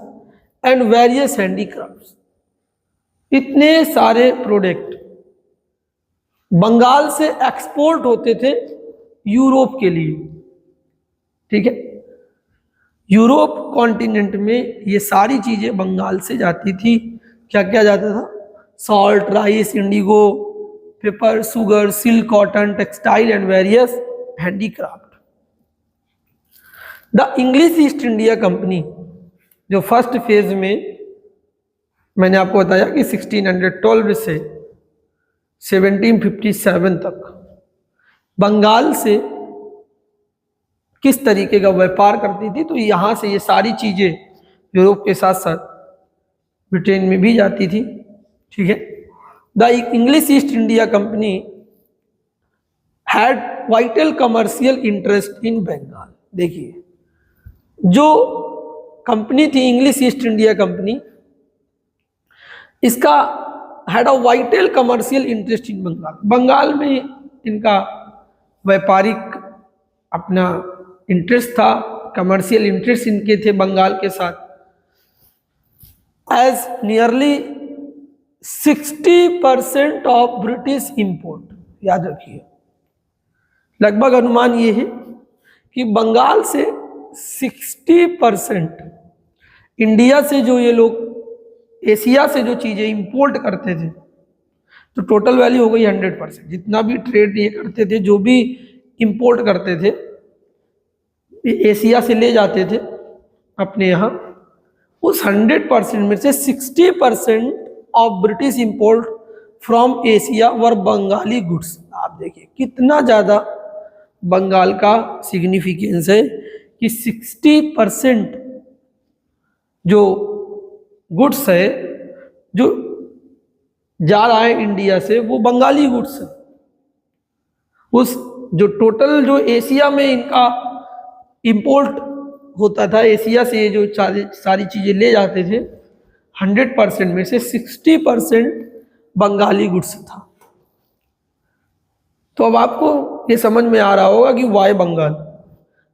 and various handicrafts, इतने सारे प्रोडक्ट बंगाल से एक्सपोर्ट होते थे यूरोप के लिए। ठीक है, यूरोप कॉन्टिनेंट में ये सारी चीजें बंगाल से जाती थी। क्या क्या जाता था? Salt, rice, Indigo, paper, sugar, silk, cotton, textile and various handicraft. The English East India company, जो फर्स्ट फेज में मैंने आपको बताया कि 1612 से 1757 तक बंगाल से किस तरीके का व्यापार करती थी, तो यहाँ से ये सारी चीजें यूरोप के साथ साथ ब्रिटेन में भी जाती थी। ठीक है, the English East India company had vital commercial interest in Bengal. देखिए, जो कंपनी थी इंग्लिश ईस्ट इंडिया कंपनी, इसका had a vital commercial interest in Bengal, Bengal में इनका व्यापारिक अपना इंटरेस्ट था, कमर्शियल इंटरेस्ट इनके थे बंगाल के साथ। As nearly 60% of British import, याद रखिए लगभग अनुमान ये है कि बंगाल से 60% इंडिया से जो ये लोग एशिया से जो चीज़ें इंपोर्ट करते थे, तो टोटल वैल्यू हो गई 100%। जितना भी ट्रेड ये करते थे, जो भी इंपोर्ट करते थे, एशिया से ले जाते थे अपने यहाँ, उस 100% में से 60% of British import from Asia were Bengali goods. आप देखिए कितना ज़्यादा बंगाल का सिग्निफिकेंस है कि 60% जो गुड्स है जो जा रहा है इंडिया से, वो बंगाली गुड्स है। उस जो टोटल जो एशिया में इनका इंपोर्ट होता था, एशिया से ये जो सारी चीज़ें ले जाते थे, 100% में से 60% बंगाली गुड्स था। तो अब आपको ये समझ में आ रहा होगा कि वाई बंगाल,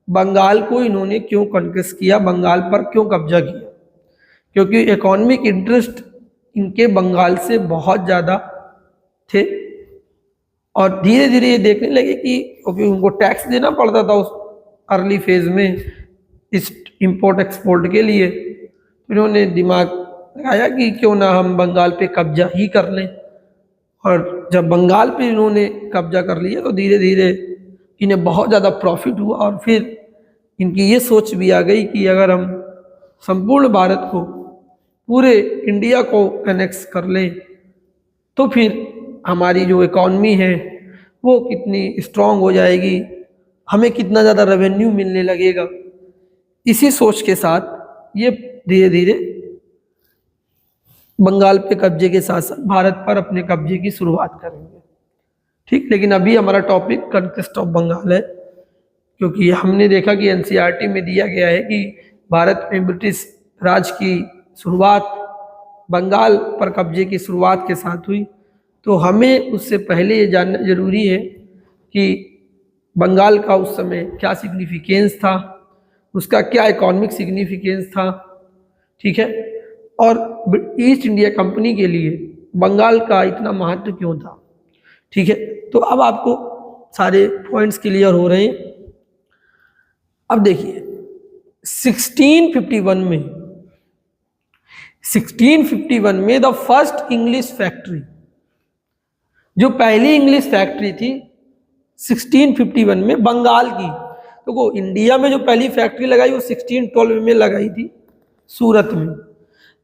बंगाल को इन्होंने क्यों कॉन्क्वेस्ट किया, बंगाल पर क्यों कब्जा किया, क्योंकि इकोनॉमिक इंटरेस्ट इनके बंगाल से बहुत ज़्यादा थे। और धीरे धीरे ये देखने लगे कि क्योंकि उनको टैक्स देना पड़ता था उस अर्ली फेज में इस इंपोर्ट एक्सपोर्ट के लिए, इन्होंने दिमाग लगाया कि क्यों ना हम बंगाल पे कब्जा ही कर लें। और जब बंगाल पे इन्होंने कब्जा कर लिया तो धीरे धीरे इन्हें बहुत ज़्यादा प्रॉफिट हुआ। और फिर इनकी ये सोच भी आ गई कि अगर हम संपूर्ण भारत को, पूरे इंडिया को कनेक्ट कर लें, तो फिर हमारी जो इकॉनमी है वो कितनी स्ट्रांग हो जाएगी, हमें कितना ज़्यादा रेवेन्यू मिलने लगेगा। इसी सोच के साथ ये धीरे धीरे बंगाल पे कब्जे के साथ साथ भारत पर अपने कब्जे की शुरुआत करेंगे। ठीक, लेकिन अभी हमारा टॉपिक कॉन्क्वेस्ट ऑफ बंगाल है, क्योंकि हमने देखा कि एनसीईआरटी में दिया गया है कि भारत में ब्रिटिश राज की शुरुआत बंगाल पर कब्जे की शुरुआत के साथ हुई। तो हमें उससे पहले ये जानना जरूरी है कि बंगाल का उस समय क्या सिग्निफिकेंस था, उसका क्या इकोनॉमिक सिग्निफिकेंस था। ठीक है, और ईस्ट इंडिया कंपनी के लिए बंगाल का इतना महत्व क्यों था। ठीक है, तो अब आपको सारे पॉइंट्स क्लियर हो रहे हैं। अब देखिए 1651 में द फर्स्ट इंग्लिश फैक्ट्री, जो पहली इंग्लिश फैक्ट्री थी 1651 में बंगाल की, तो वो इंडिया में जो पहली फैक्ट्री लगाई वो 1612 में लगाई थी सूरत में,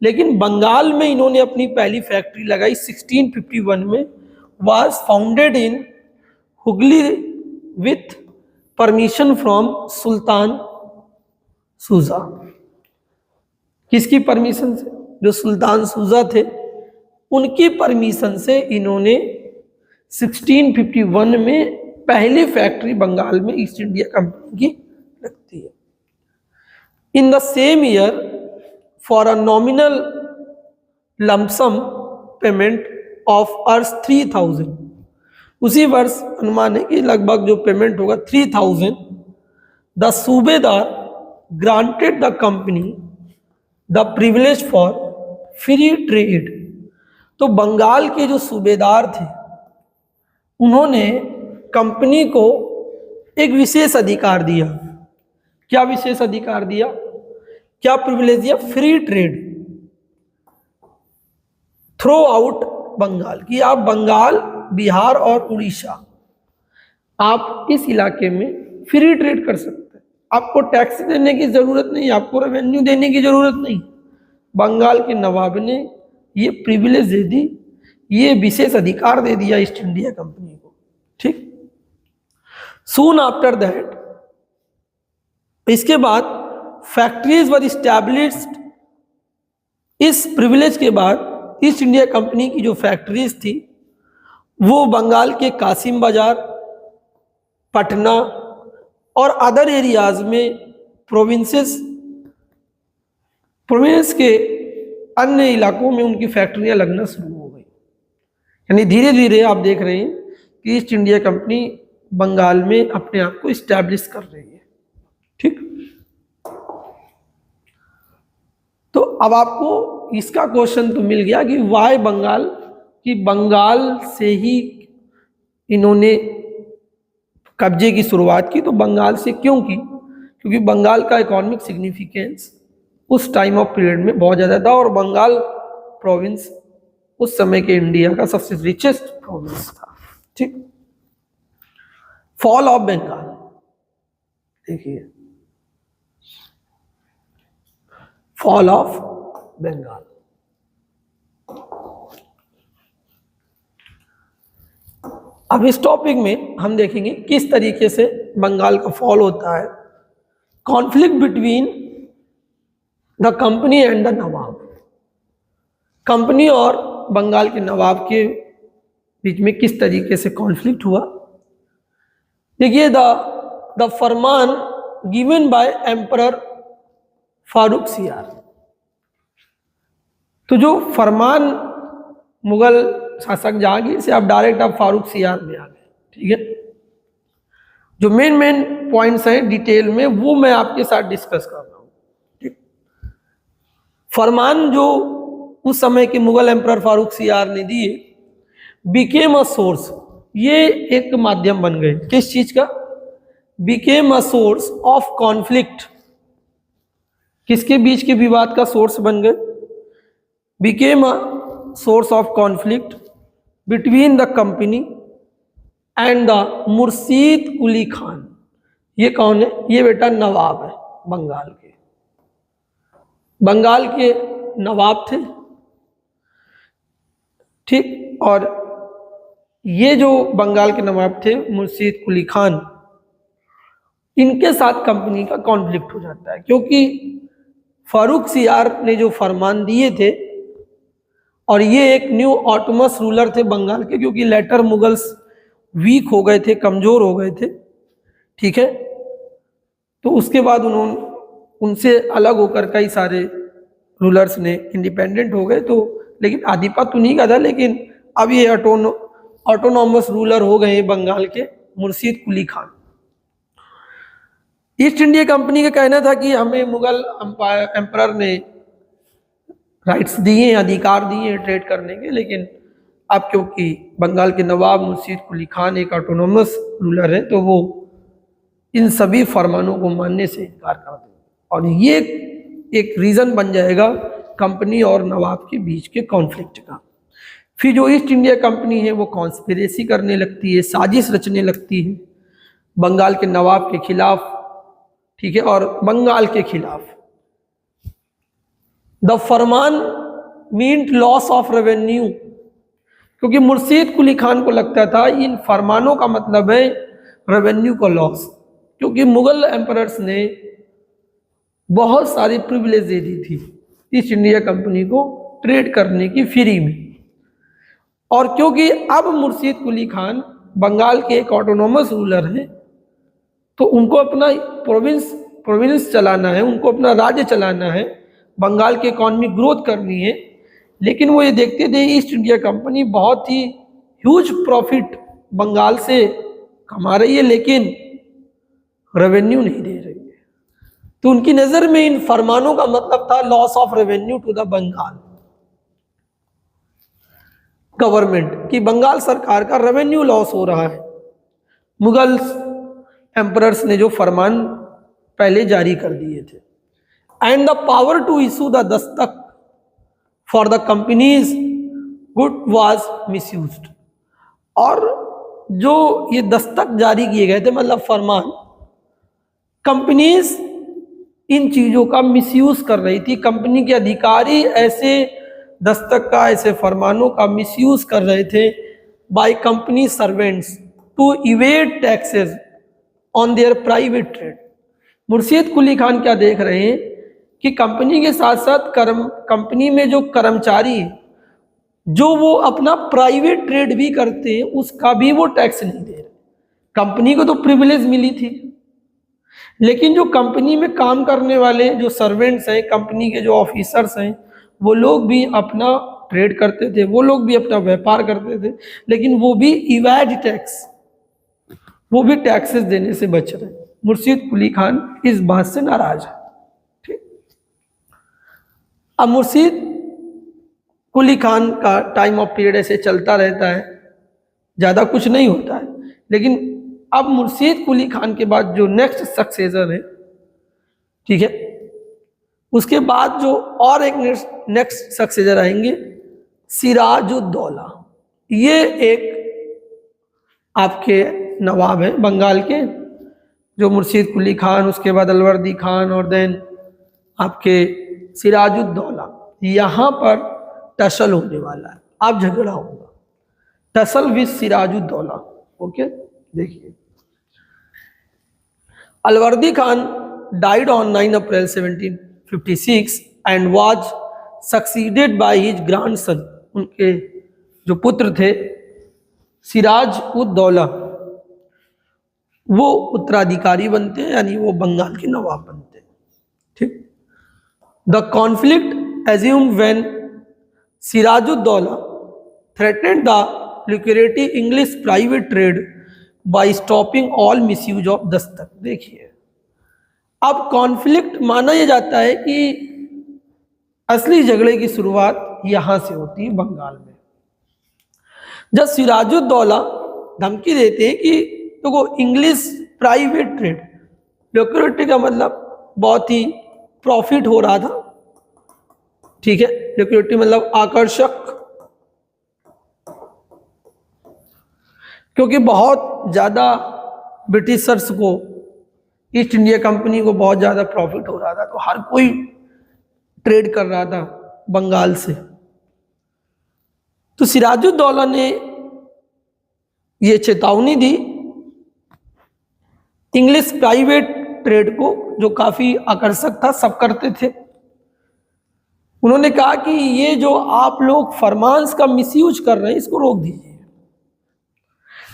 लेकिन बंगाल में इन्होंने अपनी पहली फैक्ट्री लगाई 1651 में। Was founded in Hooghly with permission from Sultan Shuja. किसकी परमिशन से? जो सुल्तान सूजा थे उनकी परमिशन से इन्होंने 1651 में पहली फैक्ट्री बंगाल में ईस्ट इंडिया कंपनी की लगती है। In the same year for a nominal lump sum payment of earth 3000, उसी वर्ष अनुमान है कि लगभग जो पेमेंट होगा 3000, द सूबेदार granted the company the privilege for free trade. तो बंगाल के जो सूबेदार थे उन्होंने कंपनी को एक विशेष अधिकार दिया। क्या विशेष अधिकार दिया, क्या प्रिविलेज दिया? Free trade throughout Bengal, कि आप बंगाल, बिहार और उड़ीसा, आप इस इलाके में फ्री ट्रेड कर सकते हैं। आपको टैक्स देने की जरूरत नहीं, आपको रेवेन्यू देने की जरूरत नहीं। बंगाल के नवाब ने ये प्रिविलेज दे दी, ये विशेष अधिकार दे दिया ईस्ट इंडिया कंपनी को। ठीक, सून आफ्टर दैट, इसके बाद फैक्ट्रीज वर इस्टेब्लिश्ड। इस प्रिविलेज के बाद ईस्ट इंडिया कंपनी की जो फैक्ट्रीज थी वो बंगाल के कासिम बाजार, पटना और अदर एरियाज में प्रोविंस के अन्य इलाकों में उनकी फैक्ट्रियां लगना शुरू हो गई। यानी धीरे धीरे आप देख रहे हैं कि ईस्ट इंडिया कंपनी बंगाल में अपने आप को इस्टेब्लिश कर रही है। ठीक, अब आपको इसका क्वेश्चन तो मिल गया कि वाई बंगाल, कि बंगाल से ही इन्होंने कब्जे की शुरुआत की। तो बंगाल से क्यों की? क्योंकि बंगाल का इकोनॉमिक सिग्निफिकेंस उस टाइम ऑफ पीरियड में बहुत ज़्यादा था, और बंगाल प्रोविंस उस समय के इंडिया का सबसे रिचेस्ट प्रोविंस था। ठीक। फॉल ऑफ बंगाल देखिए, फॉल ऑफ बंगाल। अब इस टॉपिक में हम देखेंगे किस तरीके से बंगाल का फॉल होता है। Conflict between the company and the Nawab, company और बंगाल के नवाब के बीच में किस तरीके से कॉन्फ्लिक्ट हुआ। देखिए, the Farman given by emperor Farooq सियार, तो जो फरमान मुगल शासक जहांगीर से आप फारूक सियार में आ गए। ठीक है, जो मेन पॉइंट्स हैं डिटेल में वो मैं आपके साथ डिस्कस कर रहा हूँ। ठीक, फरमान जो उस समय के मुगल एम्परर फारूक सियार ने दिए, बिकेम अ सोर्स, ये एक माध्यम बन गए। किस चीज का? Became a source of conflict, किसके बीच के विवाद का सोर्स बन गए? Became a source of conflict between the company and the Murshid Quli Khan. ये कौन है? ये बेटा नवाब है बंगाल के। बंगाल के नवाब थे। ठीक, और ये जो बंगाल के नवाब थे मुर्शीद कुली खान, इनके साथ कंपनी का कॉन्फ्लिक्ट हो जाता है, क्योंकि फारूक सियार ने जो फरमान दिए थे, और ये एक न्यू ऑटोमस रूलर थे बंगाल के, क्योंकि लेटर मुगल्स वीक हो गए थे, कमजोर हो गए थे। ठीक है, तो उसके बाद उनसे अलग होकर कई सारे रूलर्स ने इंडिपेंडेंट हो गए। तो लेकिन आधिपत्य उन्हीं का था, लेकिन अब ये ऑटोनॉमस रूलर हो गए बंगाल के Murshid Quli Khan. East India company का कहना था कि हमें मुगल एम्परर ने राइट्स दिए, अधिकार दिए ट्रेड करने के, लेकिन अब क्योंकि बंगाल के नवाब मुर्शीद कुली खान एक ऑटोनॉमस रूलर है, तो वो इन सभी फरमानों को मानने से इनकार कर देंगे, और ये एक रीजन बन जाएगा कंपनी और नवाब के बीच के कॉन्फ्लिक्ट का। फिर जो ईस्ट इंडिया कंपनी है वो कॉन्स्पिरेसी करने लगती है, साजिश रचने लगती है बंगाल के नवाब के खिलाफ। ठीक है, और बंगाल के खिलाफ the Farman meant loss of revenue, क्योंकि मुर्शीद कुली खान को लगता था इन फरमानों का मतलब है रेवेन्यू का लॉस, क्योंकि मुगल एम्परर्स ने बहुत सारी प्रिविलेज दे दी थी ईस्ट इंडिया कंपनी को ट्रेड करने की फ्री में। और क्योंकि अब मुर्शीद कुली खान बंगाल के एक ऑटोनॉमस रूलर हैं, तो उनको अपना प्रोविंस चलाना है, उनको अपना राज्य चलाना है, बंगाल की इकोनॉमिक ग्रोथ करनी है। लेकिन वो ये देखते थे ईस्ट इंडिया कंपनी बहुत ही ह्यूज प्रॉफिट बंगाल से कमा रही है, लेकिन रेवेन्यू नहीं दे रही है। तो उनकी नज़र में इन फरमानों का मतलब था loss of revenue to the Bengal government, कि बंगाल सरकार का रेवेन्यू लॉस हो रहा है। मुगल एम्परर्स ने जो फरमान पहले जारी कर दिए थे, and the power to issue the dastak for the company's good was misused, और जो ये दस्तक जारी किए गए थे मतलब फरमान, कंपनीज इन चीज़ों का मिसयूज कर रही थी। कंपनी के अधिकारी ऐसे दस्तक का, ऐसे फरमानों का मिसयूज कर रहे थे by company servants to evade taxes on their private trade. Murshid Quli Khan क्या देख रहे हैं कि कंपनी के साथ साथ कंपनी में जो कर्मचारी जो वो अपना प्राइवेट ट्रेड भी करते हैं उसका भी वो टैक्स नहीं दे रहे। कंपनी को तो प्रिविलेज मिली थी, लेकिन जो कंपनी में काम करने वाले जो सर्वेंट्स हैं, कंपनी के जो ऑफिसर्स हैं, वो लोग भी अपना ट्रेड करते थे, वो लोग भी अपना व्यापार करते थे, लेकिन वो भी इवैड टैक्स, वो भी टैक्सेस देने से बच रहे। मुर्शीद कुली खान इस बात से नाराज है। ठीक, अब मुर्शीद कुली खान का टाइम ऑफ पीरियड ऐसे चलता रहता है, ज़्यादा कुछ नहीं होता है। लेकिन अब मुर्शीद कुली खान के बाद जो नेक्स्ट सक्सेसर है, ठीक है, उसके बाद जो और एक नेक्स्ट सक्सेसर आएंगे सिराजुद्दौला। ये एक आपके नवाब हैं बंगाल के, जो मुर्शीद कुली खान, उसके बाद अलवर्दी खान और देन आपके सिराजुद्दौला। यहाँ पर टसल होने वाला है, आप झगड़ा होगा, टसल विद सिराजुद्दौला। ओके, देखिए Alivardi Khan died on 9 April 1756 and was succeeded by his grandson। उनके जो पुत्र थे सिराज उद दौला, वो उत्तराधिकारी बनते हैं, यानी वो बंगाल के नवाब बनते हैं। ठीक, the conflict assumed when Sirajuddaula threatened the lucrative English private trade by stopping all misuse of Dastak. देखिए, अब कॉन्फ्लिक्ट माना यह जाता है कि असली झगड़े की शुरुआत यहां से होती है बंगाल में, जब सिराजुद्दौला धमकी देते हैं कि देखो इंग्लिश प्राइवेट ट्रेड, ल्यूक्रेटिव का मतलब बहुत ही प्रॉफिट हो रहा था, ठीक है, ल्यूक्रेटिव मतलब आकर्षक, क्योंकि बहुत ज़्यादा ब्रिटिशर्स को, ईस्ट इंडिया कंपनी को बहुत ज़्यादा प्रॉफिट हो रहा था, तो हर कोई ट्रेड कर रहा था बंगाल से। तो सिराजुद्दौला ने ये चेतावनी दी इंग्लिश प्राइवेट ट्रेड को, जो काफ़ी आकर्षक था, सब करते थे। उन्होंने कहा कि ये जो आप लोग फरमान्स का मिसयूज कर रहे हैं, इसको रोक दीजिए।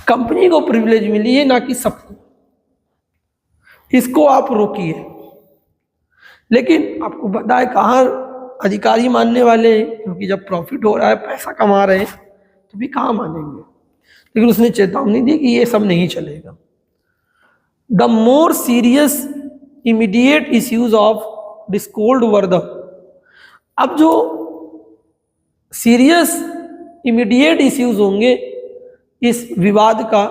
कंपनी को प्रिविलेज मिली है, ना कि सबको, इसको आप रोकिए। लेकिन आपको पता है कहाँ अधिकारी मानने वाले हैं, क्योंकि जब प्रॉफिट हो रहा है, पैसा कमा रहे हैं, तो भी कहाँ मानेंगे। लेकिन उसने चेतावनी दी कि ये सब नहीं चलेगा। The more serious immediate issues of discord were the, अब जो सीरियस इमीडिएट इश्यूज होंगे इस विवाद का,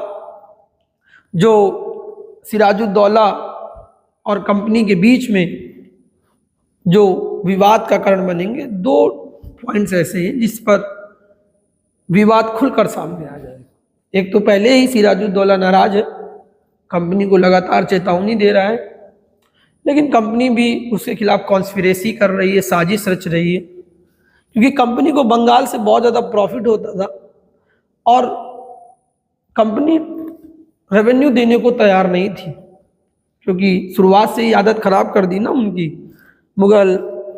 जो सिराजुद्दौला और कंपनी के बीच में जो विवाद का कारण बनेंगे, दो पॉइंट्स ऐसे हैं जिस पर विवाद खुलकर सामने आ जाएगा। एक तो पहले ही सिराजुद्दौला नाराज है, कंपनी को लगातार चेतावनी दे रहा है, लेकिन कंपनी भी उसके खिलाफ कॉन्स्पिरेसी कर रही है, साजिश रच रही है, क्योंकि कंपनी को बंगाल से बहुत ज़्यादा प्रॉफिट होता था और कंपनी रेवेन्यू देने को तैयार नहीं थी, क्योंकि शुरुआत से ही आदत खराब कर दी ना उनकी मुगल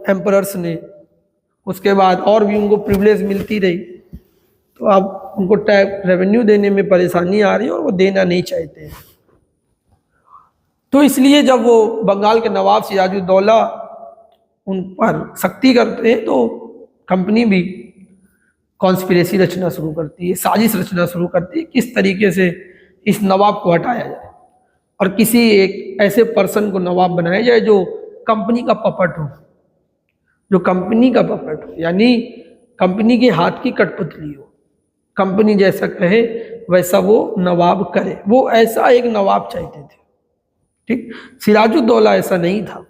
एम्परर्स ने। उसके बाद और भी उनको प्रिविलेज मिलती रही, तो अब उनको टैक्स रेवेन्यू देने में परेशानी आ रही है और वो देना नहीं चाहते हैं। तो इसलिए जब वो बंगाल के नवाब सिराजुद्दौला उन पर सख्ती करते हैं, तो कंपनी भी कॉन्स्पिरेसी रचना शुरू करती है, साजिश रचना शुरू करती है, किस तरीके से इस नवाब को हटाया जाए और किसी एक ऐसे पर्सन को नवाब बनाया जाए जो कंपनी का पपट हो, जो कंपनी का पपट हो, यानी कंपनी के हाथ की कठपुतली हो, कंपनी जैसा कहे वैसा वो नवाब करे। वो ऐसा एक नवाब चाहते थे, ठीक। सिराजुद्दौला ऐसा नहीं था,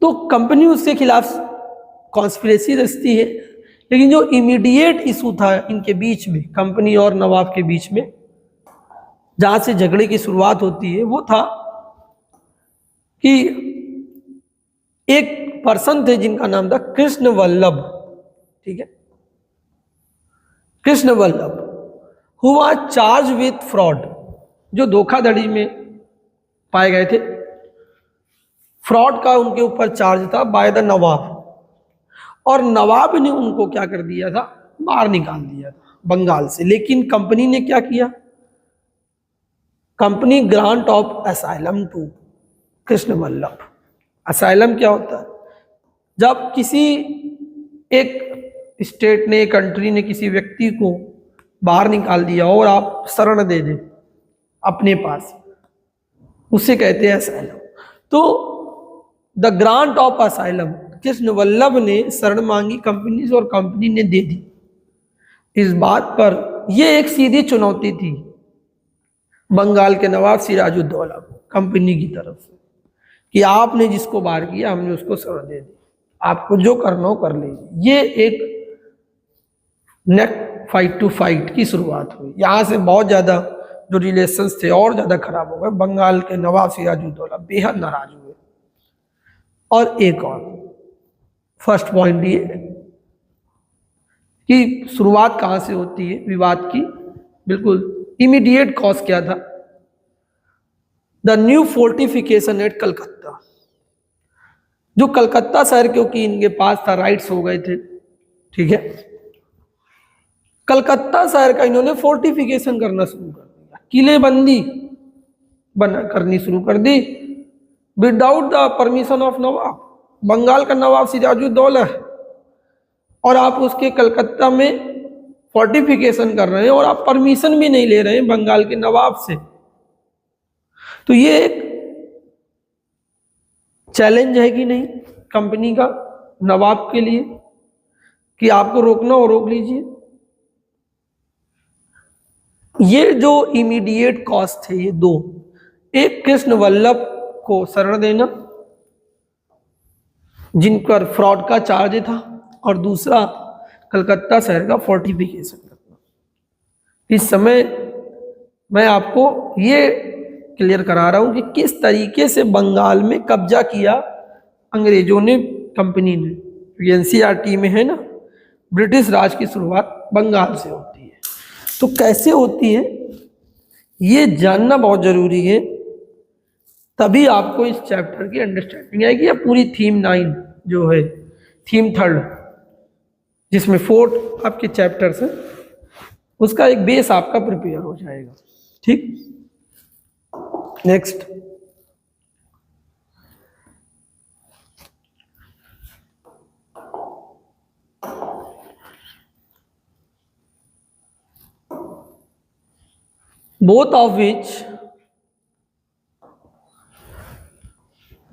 तो कंपनी उसके खिलाफ कॉन्स्पिरेसी रचती है। लेकिन जो इमीडिएट इशू था इनके बीच में, कंपनी और नवाब के बीच में, जहां से झगड़े की शुरुआत होती है, वो था कि एक पर्सन थे जिनका नाम था कृष्ण वल्लभ, ठीक है, Krishna Vallabh, who was charge with fraud, जो धोखाधड़ी में पाए गए थे। फ्रॉड का उनके ऊपर चार्ज था बाय द नवाब, और नवाब ने उनको क्या कर दिया था, बाहर निकाल दिया था बंगाल से। लेकिन कंपनी ने क्या किया, company grant of asylum to Krishna Vallabh. Asylum क्या होता है, जब किसी एक स्टेट ने, कंट्री ने किसी व्यक्ति को बाहर निकाल दिया और आप शरण दे दें अपने पास, उसे कहते हैं असाइलम। तो the grant of asylum, Krishna Vallabh ने शरण मांगी कंपनी से और कंपनी ने दे दी। इस बात पर यह एक सीधी चुनौती थी बंगाल के नवाब सिराजुद्दौला को कंपनी की तरफ से कि आपने जिसको वार किया हमने उसको शरण दे दी, आपको जो करना हो कर लीजिए। ये एक नेक फाइट टू फाइट की शुरुआत हुई। यहाँ से बहुत ज़्यादा जो रिलेशंस थे और ज़्यादा खराब हो गए। बंगाल के नवाब सिराजुद्दौला बेहद नाराज हुए। और एक और फर्स्ट पॉइंट ये कि शुरुआत कहाँ से होती है विवाद की, बिल्कुल इमीडिएट कॉज क्या था, the new fortification at Calcutta. जो कलकत्ता शहर क्योंकि इनके पास था, राइट्स हो गए थे, ठीक है, कलकत्ता शहर का इन्होंने फोर्टिफिकेशन करना शुरू कर दिया, किलेबंदी करनी शुरू कर दी विदाउट द परमिशन ऑफ नवाब। बंगाल का नवाब सिराजुद्दौला है और आप उसके कलकत्ता में फोर्टिफिकेशन कर रहे हैं और आप परमिशन भी नहीं ले रहे हैं बंगाल के नवाब से। तो ये एक चैलेंज है कि नहीं कंपनी का नवाब के लिए कि आपको रोकना हो रोक लीजिए। ये जो इमीडिएट कॉस्ट थे ये दो, एक कृष्ण वल्लभ को शरण देना जिन पर फ्रॉड का चार्ज था और दूसरा कलकत्ता शहर का फोर्टिफिकेशन करना। इस समय मैं आपको ये क्लियर करा रहा हूं कि किस तरीके से बंगाल में कब्जा किया अंग्रेजों ने, कंपनी ने। एनसीईआरटी में है ना, ब्रिटिश राज की शुरुआत बंगाल से होती है। तो कैसे होती है ये जानना बहुत जरूरी है, तभी आपको इस चैप्टर की अंडरस्टैंडिंग आएगी। या पूरी थीम 9 जो है, थीम 3 जिसमें 4 आपके चैप्टर्स हैं, उसका एक बेस आपका प्रिपेयर हो जाएगा। ठीक, next both of which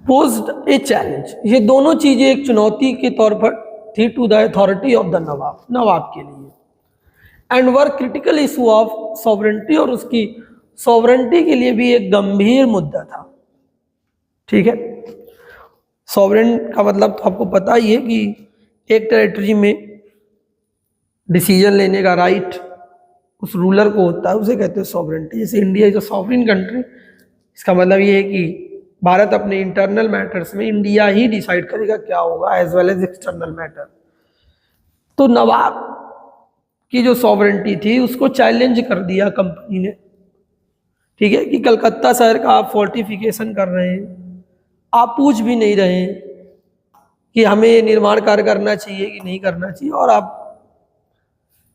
posed a challenge। ये दोनों चीजें एक चुनौती के तौर पर थी to the authority of the Nawab, नवाब के लिए। And were critical issue of sovereignty, और उसकी सॉवरेंटी के लिए भी एक गंभीर मुद्दा था। ठीक है, सॉवरेन का मतलब तो आपको पता ही है कि एक टेरिटरी में डिसीजन लेने का राइट उस रूलर को होता है, उसे कहते हैं सॉवरेंटी। जैसे India is a sovereign country, इसका मतलब ये है कि भारत अपने इंटरनल मैटर्स में इंडिया ही डिसाइड करेगा क्या होगा, as well as external matter. तो नवाब की जो सॉवरेंटी थी उसको चैलेंज कर दिया कंपनी ने, ठीक है, कि कलकत्ता शहर का आप फोर्टिफिकेशन कर रहे हैं, आप पूछ भी नहीं रहे हैं कि हमें निर्माण कार्य करना चाहिए कि नहीं करना चाहिए, और आप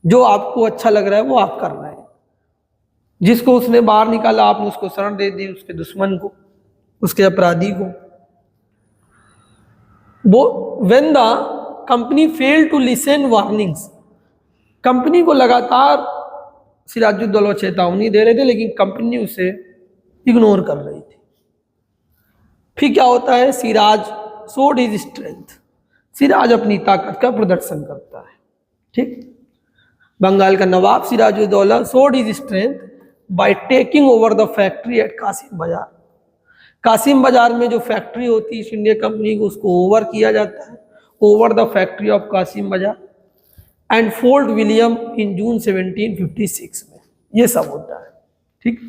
जो आपको अच्छा लग रहा है वो आप कर रहे हैं। जिसको उसने बाहर निकाला आपने उसको शरण दे दी, उसके दुश्मन को, उसके अपराधी को। वो when the company fail to listen warnings, company को लगातार सिराजुद्दौला चेतावनी दे रहे थे लेकिन कंपनी उसे इग्नोर कर रही थी। फिर क्या होता है, Siraj showed his strength, Siraj अपनी ताकत का प्रदर्शन करता है। ठीक, बंगाल का नवाब Sirajuddaula showed his strength by taking over the factory at Kasim Bazar. Kasim बाजार में जो फैक्ट्री होती है ईस्ट इंडिया कंपनी को, उसको ओवर किया जाता है, over the factory of Kasim Bazar and Fort William in June 1756 में। ये सब होता है। ठीक,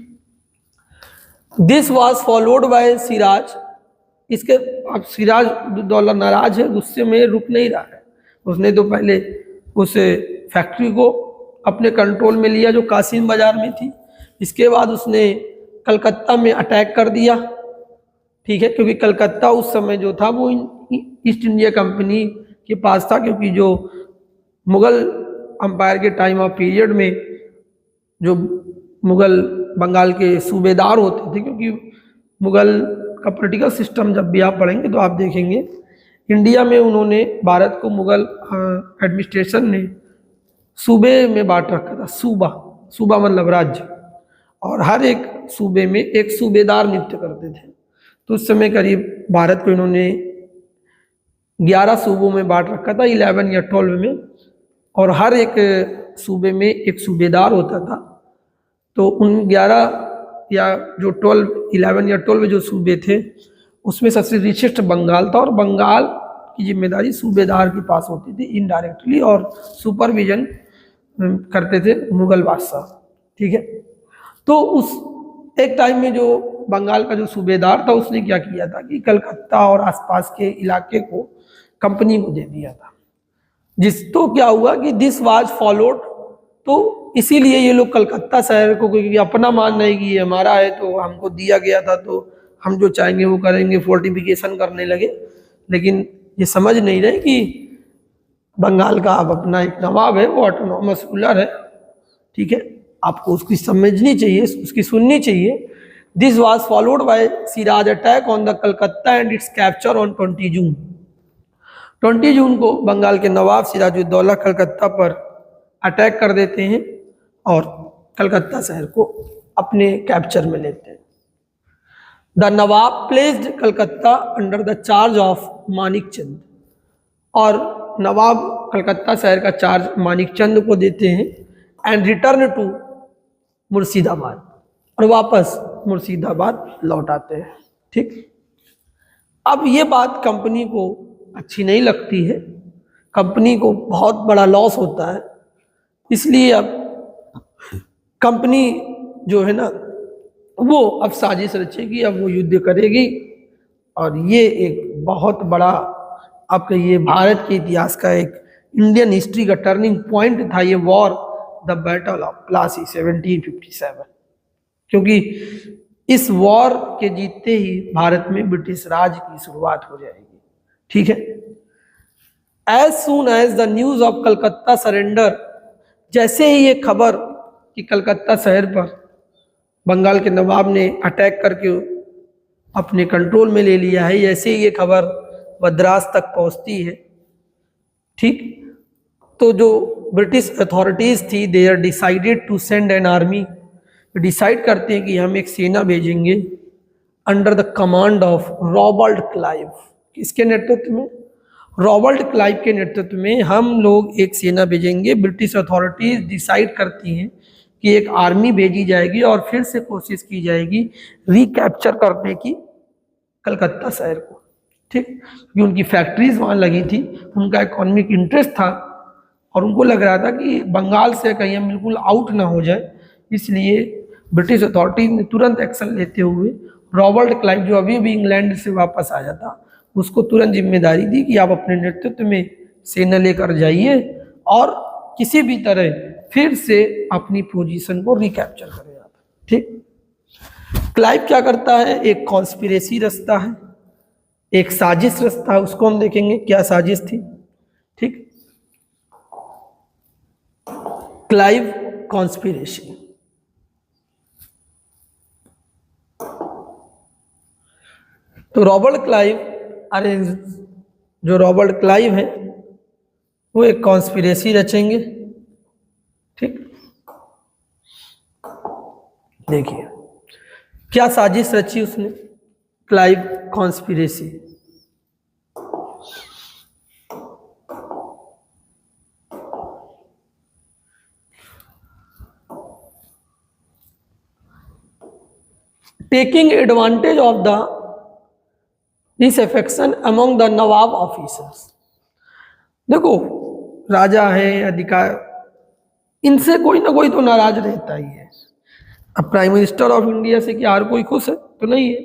this was followed by Siraj. इसके अब सिराजुद्दौला नाराज है, गुस्से में रुक नहीं रहा है। उसने तो पहले उस फैक्ट्री को अपने कंट्रोल में लिया जो कासिम बाजार में थी, इसके बाद उसने कलकत्ता में अटैक कर दिया। ठीक है, क्योंकि कलकत्ता उस समय जो था वो ईस्ट इंडिया कंपनी के पास था, क्योंकि जो मुगल अंपायर के टाइम ऑफ पीरियड में जो मुगल बंगाल के सूबेदार होते थे, क्योंकि मुगल का पॉलिटिकल सिस्टम जब भी आप पढ़ेंगे तो आप देखेंगे इंडिया में उन्होंने भारत को मुगल एडमिनिस्ट्रेशन ने सूबे में बांट रखा था। सूबा मतलब राज्य, और हर एक सूबे में एक सूबेदार नियुक्त करते थे। तो उस समय करीब भारत को इन्होंने 11 सूबों में बांट रखा था, 11 या 12 में, और हर एक सूबे में एक सूबेदार होता था। तो उन 11 या जो 11 या 12 जो सूबे थे उसमें सबसे रिचेस्ट बंगाल था, और बंगाल की जिम्मेदारी सूबेदार के पास होती थी इनडायरेक्टली, और सुपरविजन करते थे मुगल बादशाह। ठीक है, तो उस एक टाइम में जो बंगाल का जो सूबेदार था उसने क्या किया था कि कलकत्ता और आसपास के इलाके को कंपनी को दे दिया था। तो क्या हुआ कि दिस वाज फॉलोड, तो इसीलिए ये लोग कलकत्ता शहर को, क्योंकि अपना मान रहे कि ये हमारा है तो हमको दिया गया था तो हम जो चाहेंगे वो करेंगे, फोर्टिफिकेशन करने लगे। लेकिन ये समझ नहीं रहे कि बंगाल का अब अपना एक नवाब है, वो ऑटोनॉमस रूलर है। ठीक है, आपको उसकी समझनी चाहिए, उसकी सुननी चाहिए। This was followed by Siraj attack on the Calcutta and it's capture on 20 जून। 20 जून को बंगाल के नवाब सिराजुद्दौला कलकत्ता पर अटैक कर देते हैं और कलकत्ता शहर को अपने कैप्चर में लेते हैं। The Nawab placed Calcutta under the charge of Manik Chand, और नवाब कलकत्ता शहर का चार्ज मानिक चंद को देते हैं, एंड रिटर्न टू मुर्शिदाबाद, और वापस मुर्शिदाबाद लौट आते हैं। ठीक, अब ये बात कंपनी को अच्छी नहीं लगती है, कंपनी को बहुत बड़ा लॉस होता है, इसलिए अब कंपनी जो है ना वो अब साजिश रचेगी, अब वो युद्ध करेगी। और ये एक बहुत बड़ा आपका ये भारत के इतिहास का एक इंडियन हिस्ट्री का टर्निंग पॉइंट था ये war, the battle of Plassey 1757, क्योंकि इस वॉर के जीतते ही भारत में ब्रिटिश राज की शुरुआत हो जाएगी। ठीक है, as soon as the news of Calcutta surrender, जैसे ही ये खबर कि कलकत्ता शहर पर बंगाल के नवाब ने अटैक करके अपने कंट्रोल में ले लिया है, जैसे ही ये खबर मद्रास तक पहुंचती है, ठीक, तो जो ब्रिटिश अथॉरिटीज थी they are decided to send an army, decide करते हैं कि हम एक सेना भेजेंगे under the command of Robert Clive. किसके नेतृत्व में? रॉबर्ट क्लाइव के नेतृत्व में हम लोग एक सेना भेजेंगे। ब्रिटिश अथॉरिटीज डिसाइड करती हैं कि एक आर्मी भेजी जाएगी और फिर से कोशिश की जाएगी रिकैप्चर करने की कलकत्ता शहर को। ठीक, क्योंकि उनकी फैक्ट्रीज वहाँ लगी थी, उनका इकोनॉमिक इंटरेस्ट था और उनको लग रहा था कि बंगाल से कहीं हम बिल्कुल आउट ना हो जाए, इसलिए ब्रिटिश अथॉरिटीज ने तुरंत एक्शन लेते हुए रॉबर्ट क्लाइव, जो अभी भी इंग्लैंड से वापस आया था, उसको तुरंत जिम्मेदारी दी कि आप अपने नेतृत्व में सेना लेकर जाइए और किसी भी तरह फिर से अपनी पोजीशन को रिकैप्चर करें आप। ठीक, क्लाइव क्या करता है? एक कॉन्स्पिरेसी रचता है, एक साजिश रचता है, उसको हम देखेंगे क्या साजिश थी। ठीक, क्लाइव कॉन्स्पिरेसी। तो रॉबर्ट क्लाइव, अरे जो रॉबर्ट क्लाइव है वो एक कॉन्स्पिरेसी रचेंगे। ठीक, देखिए क्या साजिश रची उसने, Clive conspiracy. Taking advantage of the disaffection among the Nawab officers. देखो राजा है, अधिकार, इनसे कोई ना कोई तो नाराज रहता ही है। अब प्राइम मिनिस्टर ऑफ इंडिया से क्या हर कोई खुश है? तो नहीं है।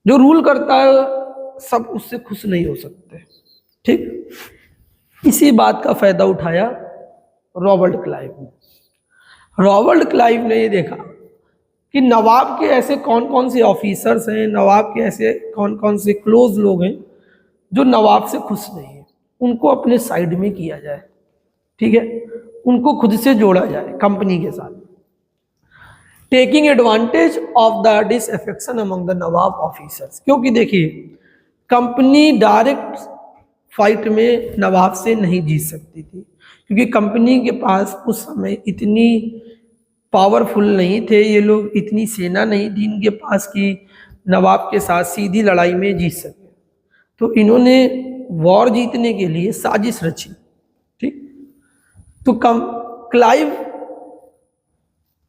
जो रूल करता है सब उससे खुश नहीं हो सकते। ठीक, इसी बात का फायदा उठाया रॉबर्ट क्लाइव ने। रॉबर्ट क्लाइव ने ये देखा कि नवाब के ऐसे कौन कौन से ऑफिसर्स हैं, नवाब के ऐसे कौन कौन से क्लोज लोग हैं जो नवाब से खुश नहीं है, उनको अपने साइड में किया जाए। ठीक है, उनको खुद से जोड़ा जाए कंपनी के साथ। Taking advantage of the disaffection among the Nawab officers, क्योंकि देखिए कंपनी डायरेक्ट फाइट में नवाब से नहीं जीत सकती थी, क्योंकि कंपनी के पास उस समय इतनी पावरफुल नहीं थे ये लोग, इतनी सेना नहीं थी इनके पास कि नवाब के साथ सीधी लड़ाई में जीत सके। तो इन्होंने वॉर जीतने के लिए साजिश रची। ठीक, तो क्लाइव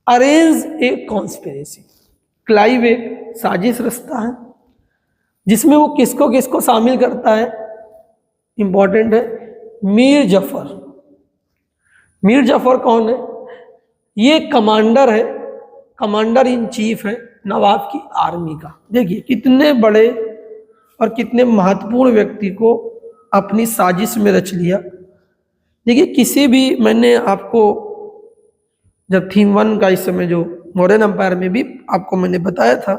अरेंज ए कॉन्स्पिरेसी, क्लाइव एक साजिश रचता है जिसमें वो किसको किसको शामिल करता है, इंपॉर्टेंट है, मीर जफर। मीर जफर कौन है? ये कमांडर है, कमांडर इन चीफ है नवाब की आर्मी का। देखिए कितने बड़े और कितने महत्वपूर्ण व्यक्ति को अपनी साजिश में रच लिया। देखिए किसी भी, मैंने आपको जब थीम 1 का इस समय जो मॉडर्न एम्पायर में भी आपको मैंने बताया था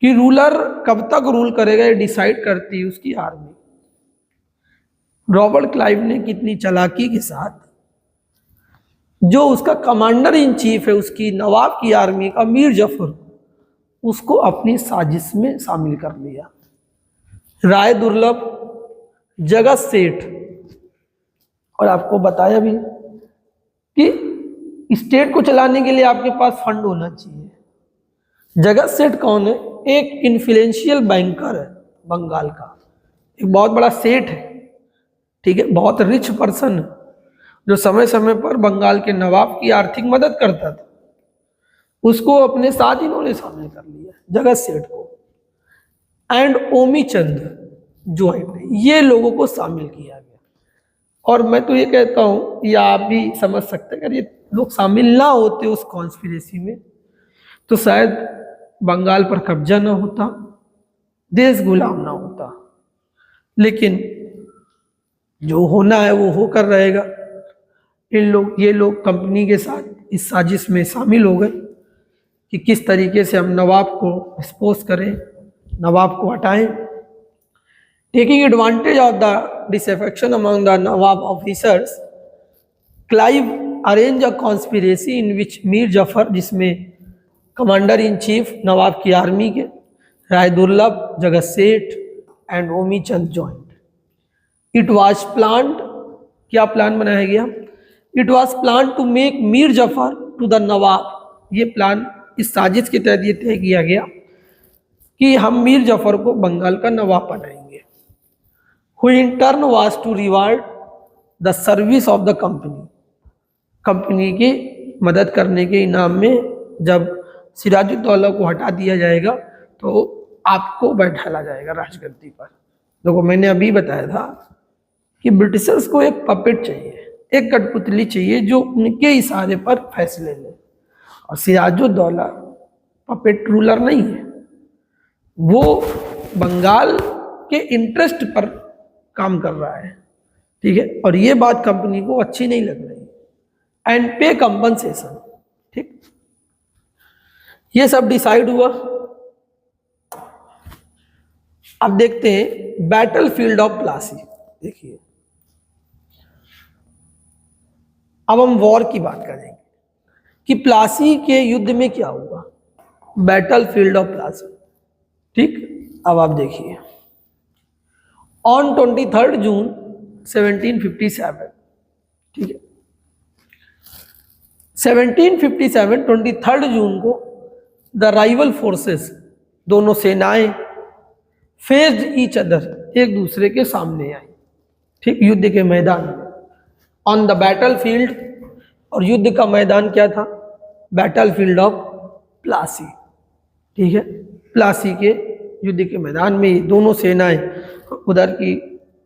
कि रूलर कब तक रूल करेगा ये डिसाइड करती है उसकी आर्मी। रॉबर्ट क्लाइव ने कितनी चालाकी के साथ जो उसका कमांडर इन चीफ है उसकी नवाब की आर्मी का मीर जफर, उसको अपनी साजिश में शामिल कर लिया। राय दुर्लभ, जगत सेठ, और आपको बताया भी कि स्टेट को चलाने के लिए आपके पास फंड होना चाहिए। जगत सेठ कौन है? एक इन्फ्लुएंशियल बैंकर है बंगाल का, एक बहुत बड़ा सेठ है, ठीक है, बहुत रिच पर्सन है जो समय समय पर बंगाल के नवाब की आर्थिक मदद करता था। उसको अपने साथ इन्होंने शामिल कर लिया, जगत सेठ को। एंड ओमी चंद ज्वाइंट, ये लोगों को शामिल किया गया। और मैं तो ये कहता हूं, या आप भी समझ सकते हैं, अगर ये लोग शामिल ना होते उस कॉन्स्पिरेसी में तो शायद बंगाल पर कब्जा ना होता, देश गुलाम ना होता। लेकिन जो होना है वो होकर रहेगा। ये लोग कंपनी के साथ इस साजिश में शामिल हो गए कि किस तरीके से हम नवाब को एक्सपोज करें, नवाब को हटाएं। Taking advantage of the disaffection among the Nawab officers, Clive arrange a conspiracy in which Mir Jafar, जिसमें कमांडर इन चीफ नवाब की आर्मी के, राय Durlabh, Jagat Seth and Omi Chand joint. It was planned, क्या प्लान बनाया गया? It was plan to make Mir Jafar to the Nawab. ये plan, इस साजिश के तहत ये तय किया गया कि हम मीर जफर को बंगाल का नवाब बनाएंगे। Who in turn was to reward the service of the company, company की मदद करने के इनाम में जब सिराजुद्दौला को हटा दिया जाएगा तो आपको बैठाला जाएगा राजगद्दी पर। देखो मैंने अभी बताया था कि ब्रिटिशर्स को एक पपेट चाहिए, एक कठपुतली चाहिए जो उनके इशारे पर फैसले ले, और सिराजुद्दौला पपेट रूलर नहीं है, वो बंगाल के इंटरेस्ट पर काम कर रहा है, ठीक है। और ये बात कंपनी को अच्छी नहीं लग रही। एंड पे कंपनसेशन, ठीक, ये सब डिसाइड हुआ। अब देखते हैं बैटल फील्ड ऑफ प्लासी। देखिए अब हम वॉर की बात करेंगे कि प्लासी के युद्ध में क्या हुआ, बैटल फील्ड ऑफ प्लासी, ठीक। अब आप देखिए ऑन 23 जून 1757, ठीक है, 1757 23 जून को द राइवल फोर्सेस, दोनों सेनाएं फेस्ड ईच अदर, एक दूसरे के सामने आई, ठीक, युद्ध के मैदान में, ऑन द बैटल फील्ड। और युद्ध का मैदान क्या था? बैटल फील्ड ऑफ प्लासी, ठीक है। प्लासी के युद्ध के मैदान में दोनों सेनाएं, उधर की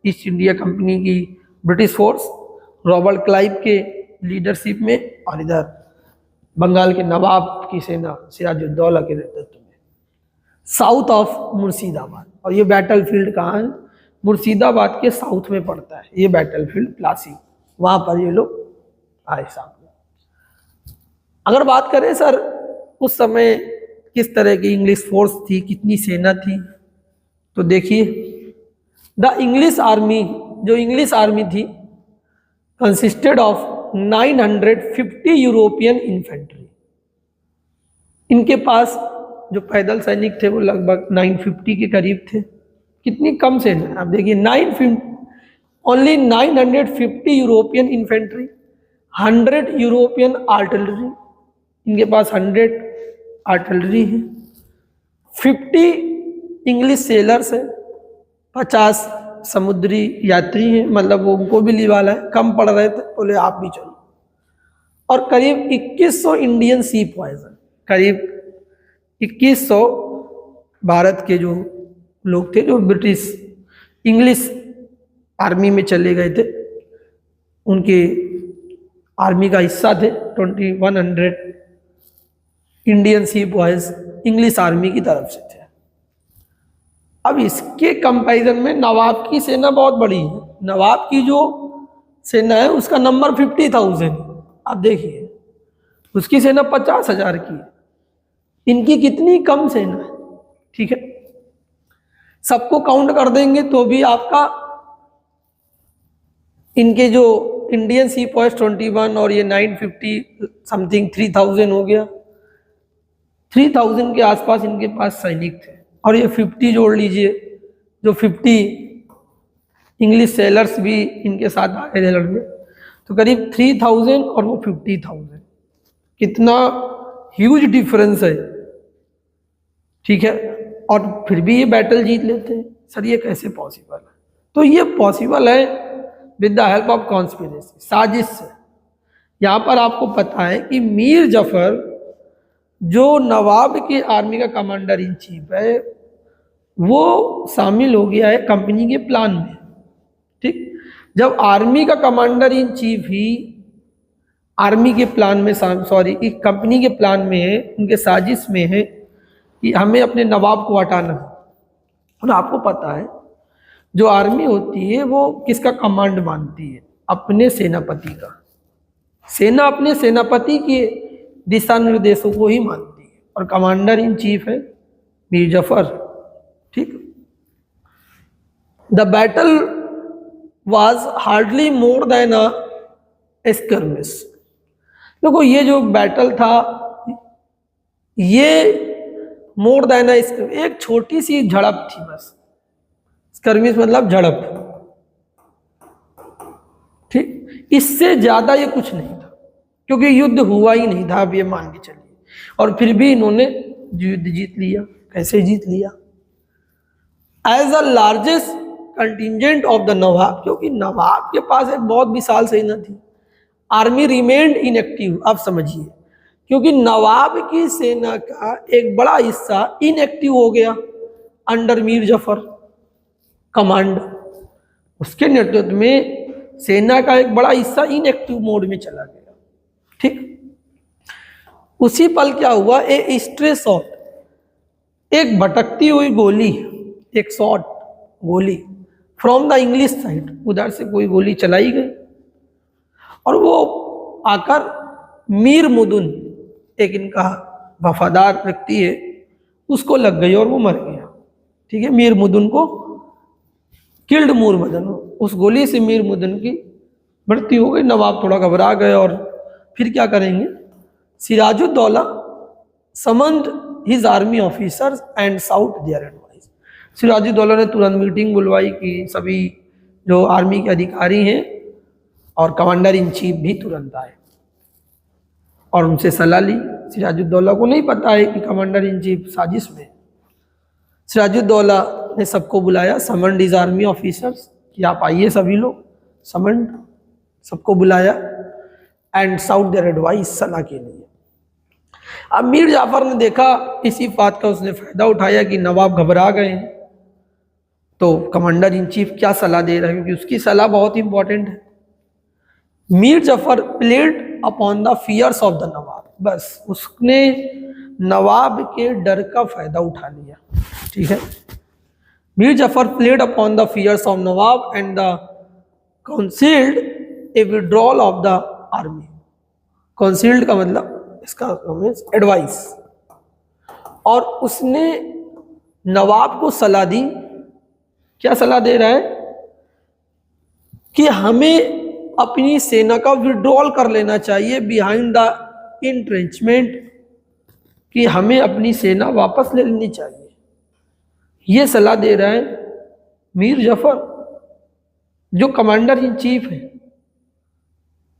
ईस्ट इंडिया कंपनी की ब्रिटिश फोर्स रॉबर्ट क्लाइव के लीडरशिप में, और इधर बंगाल के नवाब की सेना सिराजुद्दौला के नेतृत्व में, साउथ ऑफ मुर्शिदाबाद। और ये बैटल फील्ड कहाँ है? मुर्शिदाबाद के साउथ में पड़ता है ये बैटल फील्ड प्लासी, वहाँ पर ये लोग आए सामने। अगर बात करें सर उस समय किस तरह की इंग्लिश फोर्स थी, कितनी सेना थी, तो देखिए द इंग्लिश आर्मी, जो इंग्लिश आर्मी थी, कंसिस्टेड ऑफ 950 यूरोपियन इन्फेंट्री। इनके पास जो पैदल सैनिक थे वो लगभग 950 के करीब थे। कितनी कम सेना, आप देखिए only 950 European infantry, 100 European artillery, इनके पास 100 आर्टिलरी है, 50 इंग्लिश सेलर्स है, 50 समुद्री यात्री हैं, मतलब वो उनको भी लिवाला है, कम पड़ रहे थे, बोले आप भी चलो। और करीब 2100 इंडियन सी पॉइजन, करीब 2100 भारत के जो लोग थे जो ब्रिटिश इंग्लिश आर्मी में चले गए थे, उनके आर्मी का हिस्सा थे। 2100 इंडियन सी बॉयज इंग्लिश आर्मी की तरफ से थे। अब इसके कंपैरिजन में नवाब की सेना बहुत बड़ी है। नवाब की जो सेना है उसका नंबर 50,000। आप देखिए उसकी सेना 50,000 की है, इनकी कितनी कम सेना है। ठीक है, सबको काउंट कर देंगे तो भी आपका इनके जो इंडियन सी पॉइज 21 और ये 950 समथिंग 3000 हो गया। 3000 के आसपास इनके पास सैनिक थे, और ये 50 जोड़ लीजिए, जो 50 इंग्लिश सेलर्स भी इनके साथ आए थे लड़ने, तो करीब 3000 और वो 50,000, कितना ह्यूज डिफरेंस है। ठीक है, और फिर भी ये बैटल जीत लेते हैं। सर ये कैसे पॉसिबल है? तो ये पॉसिबल है with the help of conspiracy, साजिश से। यहाँ पर आपको पता है कि मीर जफर जो नवाब की आर्मी का कमांडर इन चीफ है, वो शामिल हो गया है कंपनी के प्लान में। ठीक, जब आर्मी का commander in chief he army के प्लान में, सॉरी कंपनी के प्लान में है, उनके साजिश में है कि हमें अपने नवाब को हटाना। और आपको पता है जो आर्मी होती है वो किसका कमांड मानती है? अपने सेनापति का। सेना अपने सेनापति के दिशा निर्देशों को ही मानती है, और कमांडर इन चीफ है मीर जफर। ठीक, the battle was hardly more than a skirmish. देखो ये जो बैटल था ये मोर देन एक छोटी सी झड़प थी बस। स्कर्मिश मतलब झड़प। ठीक, इससे ज्यादा ये कुछ नहीं था, क्योंकि युद्ध हुआ ही नहीं था, अब ये मान के चलिए। और फिर भी इन्होंने युद्ध जीत लिया। कैसे जीत लिया? As a largest contingent of the Nawab, क्योंकि नवाब के पास एक बहुत विशाल सेना थी। Army remained inactive. अब समझिए, क्योंकि नवाब की सेना का एक बड़ा हिस्सा इनएक्टिव हो गया अंडर मीर जफर कमांड। उसके नेतृत्व में सेना का एक बड़ा हिस्सा इनएक्टिव मोड में चला गया। ठीक, उसी पल क्या हुआ? ए स्ट्रे शॉट, एक भटकती हुई गोली, एक शॉट गोली फ्रॉम द इंग्लिश साइड, उधर से कोई गोली चलाई गई और वो आकर मीर मुदुन, एक इनका वफादार व्यक्ति है, उसको लग गई और वो मर गया। ठीक है, मीर मुदुन को किल्ड मूर मदन, उस गोली से मीर मुदन की मृत्यु हो गई। नवाब थोड़ा घबरा गए और फिर क्या करेंगे? Sirajuddaula summoned his army officers and sought their advice. Sirajuddaula ने तुरंत मीटिंग बुलवाई कि सभी जो आर्मी के अधिकारी हैं और कमांडर इन चीफ भी तुरंत आए और उनसे सलाह ली। सिराजुद्दौला को नहीं पता है कि कमांडर इन चीफ साजिश में। सिराजुद्दौला ने सबको बुलाया, समन्ड हिज आर्मी ऑफिसर्स, कि आप आइए सभी लोग। समन्ड, सबको बुलाया, एंड साउट देयर एडवाइस, सलाह के लिए। अब मीर जाफर ने देखा इसी बात का उसने फायदा उठाया कि नवाब घबरा गए हैं, तो कमांडर इन चीफ क्या सलाह दे रहा है, क्योंकि उसकी सलाह बहुत इंपॉर्टेंट है। Mir Jafar played upon the fears of the Nawab, बस उसने नवाब के डर का फायदा उठा लिया। ठीक है, Mir Jafar played upon the fears of Nawab and the counselled a withdrawal of the army. Counselled का मतलब इसका एडवाइस, और उसने नवाब को सलाह दी। क्या सलाह दे रहा है? कि हमें अपनी सेना का विड्रॉल कर लेना चाहिए बिहाइंड द इंट्रेंचमेंट, कि हमें अपनी सेना वापस ले लेनी चाहिए। ये सलाह दे रहा है मीर जफर जो कमांडर इन चीफ है।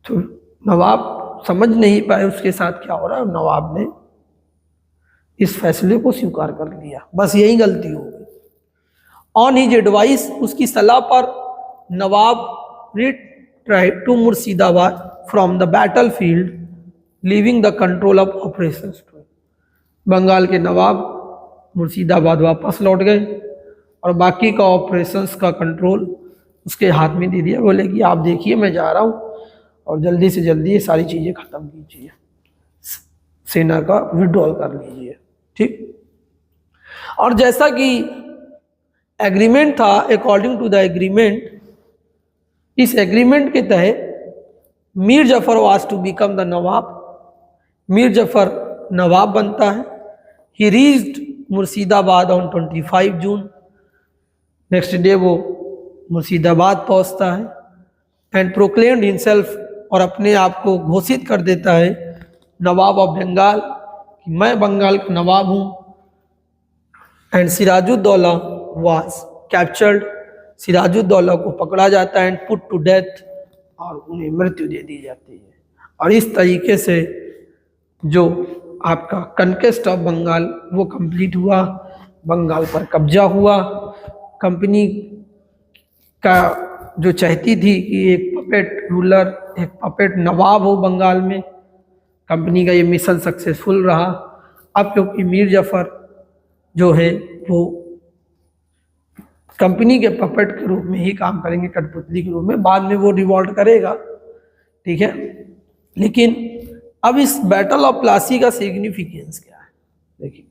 तो नवाब समझ नहीं पाए उसके साथ क्या हो रहा है, नवाब ने इस फैसले को स्वीकार कर लिया। बस यही गलती हो गई। ऑन हिज एडवाइस, उसकी सलाह पर नवाब retired to Murshidabad from the battle field, leaving the control of operations to. Bengal के नवाब मुर्शिदाबाद वापस लौट गए और बाकी का ऑपरेशंस का कंट्रोल उसके हाथ में दे दिया। बोले कि आप देखिए मैं जा रहा हूँ और जल्दी से जल्दी ये सारी चीज़ें ख़त्म कीजिए, सेना का विड्रॉल कर लीजिए। ठीक। और जैसा कि एग्रीमेंट था, अकॉर्डिंग टू द एग्रीमेंट, इस एग्रीमेंट के तहत Mir Jafar was to become the Nawab. Mir Jafar नवाब बनता है। He reached Murshidabad on 25 June. Next day वो मुर्शिदाबाद पहुंचता है एंड प्रोक्लेम्ड हिमसेल्फ, और अपने आप को घोषित कर देता है नवाब ऑफ बंगाल, कि मैं बंगाल का नवाब हूँ। And Sirajuddaula was captured. Sirajuddaula को पकड़ा जाता है एंड पुट टू डेथ, और उन्हें मृत्यु दे दी जाती है। और इस तरीके से जो आपका कन्क्वेस्ट ऑफ बंगाल वो कंप्लीट हुआ, बंगाल पर कब्जा हुआ। कंपनी का जो चाहती थी कि एक पपेट रूलर, एक पपेट नवाब हो बंगाल में, कंपनी का ये मिशन सक्सेसफुल रहा। अब क्योंकि मीर जफर जो है वो कंपनी के पपेट के रूप में ही काम करेंगे, कठपुतली के रूप में, बाद में वो रिवॉल्ट करेगा। ठीक है। लेकिन अब इस बैटल ऑफ प्लासी का सिग्निफिकेंस क्या है, देखिए।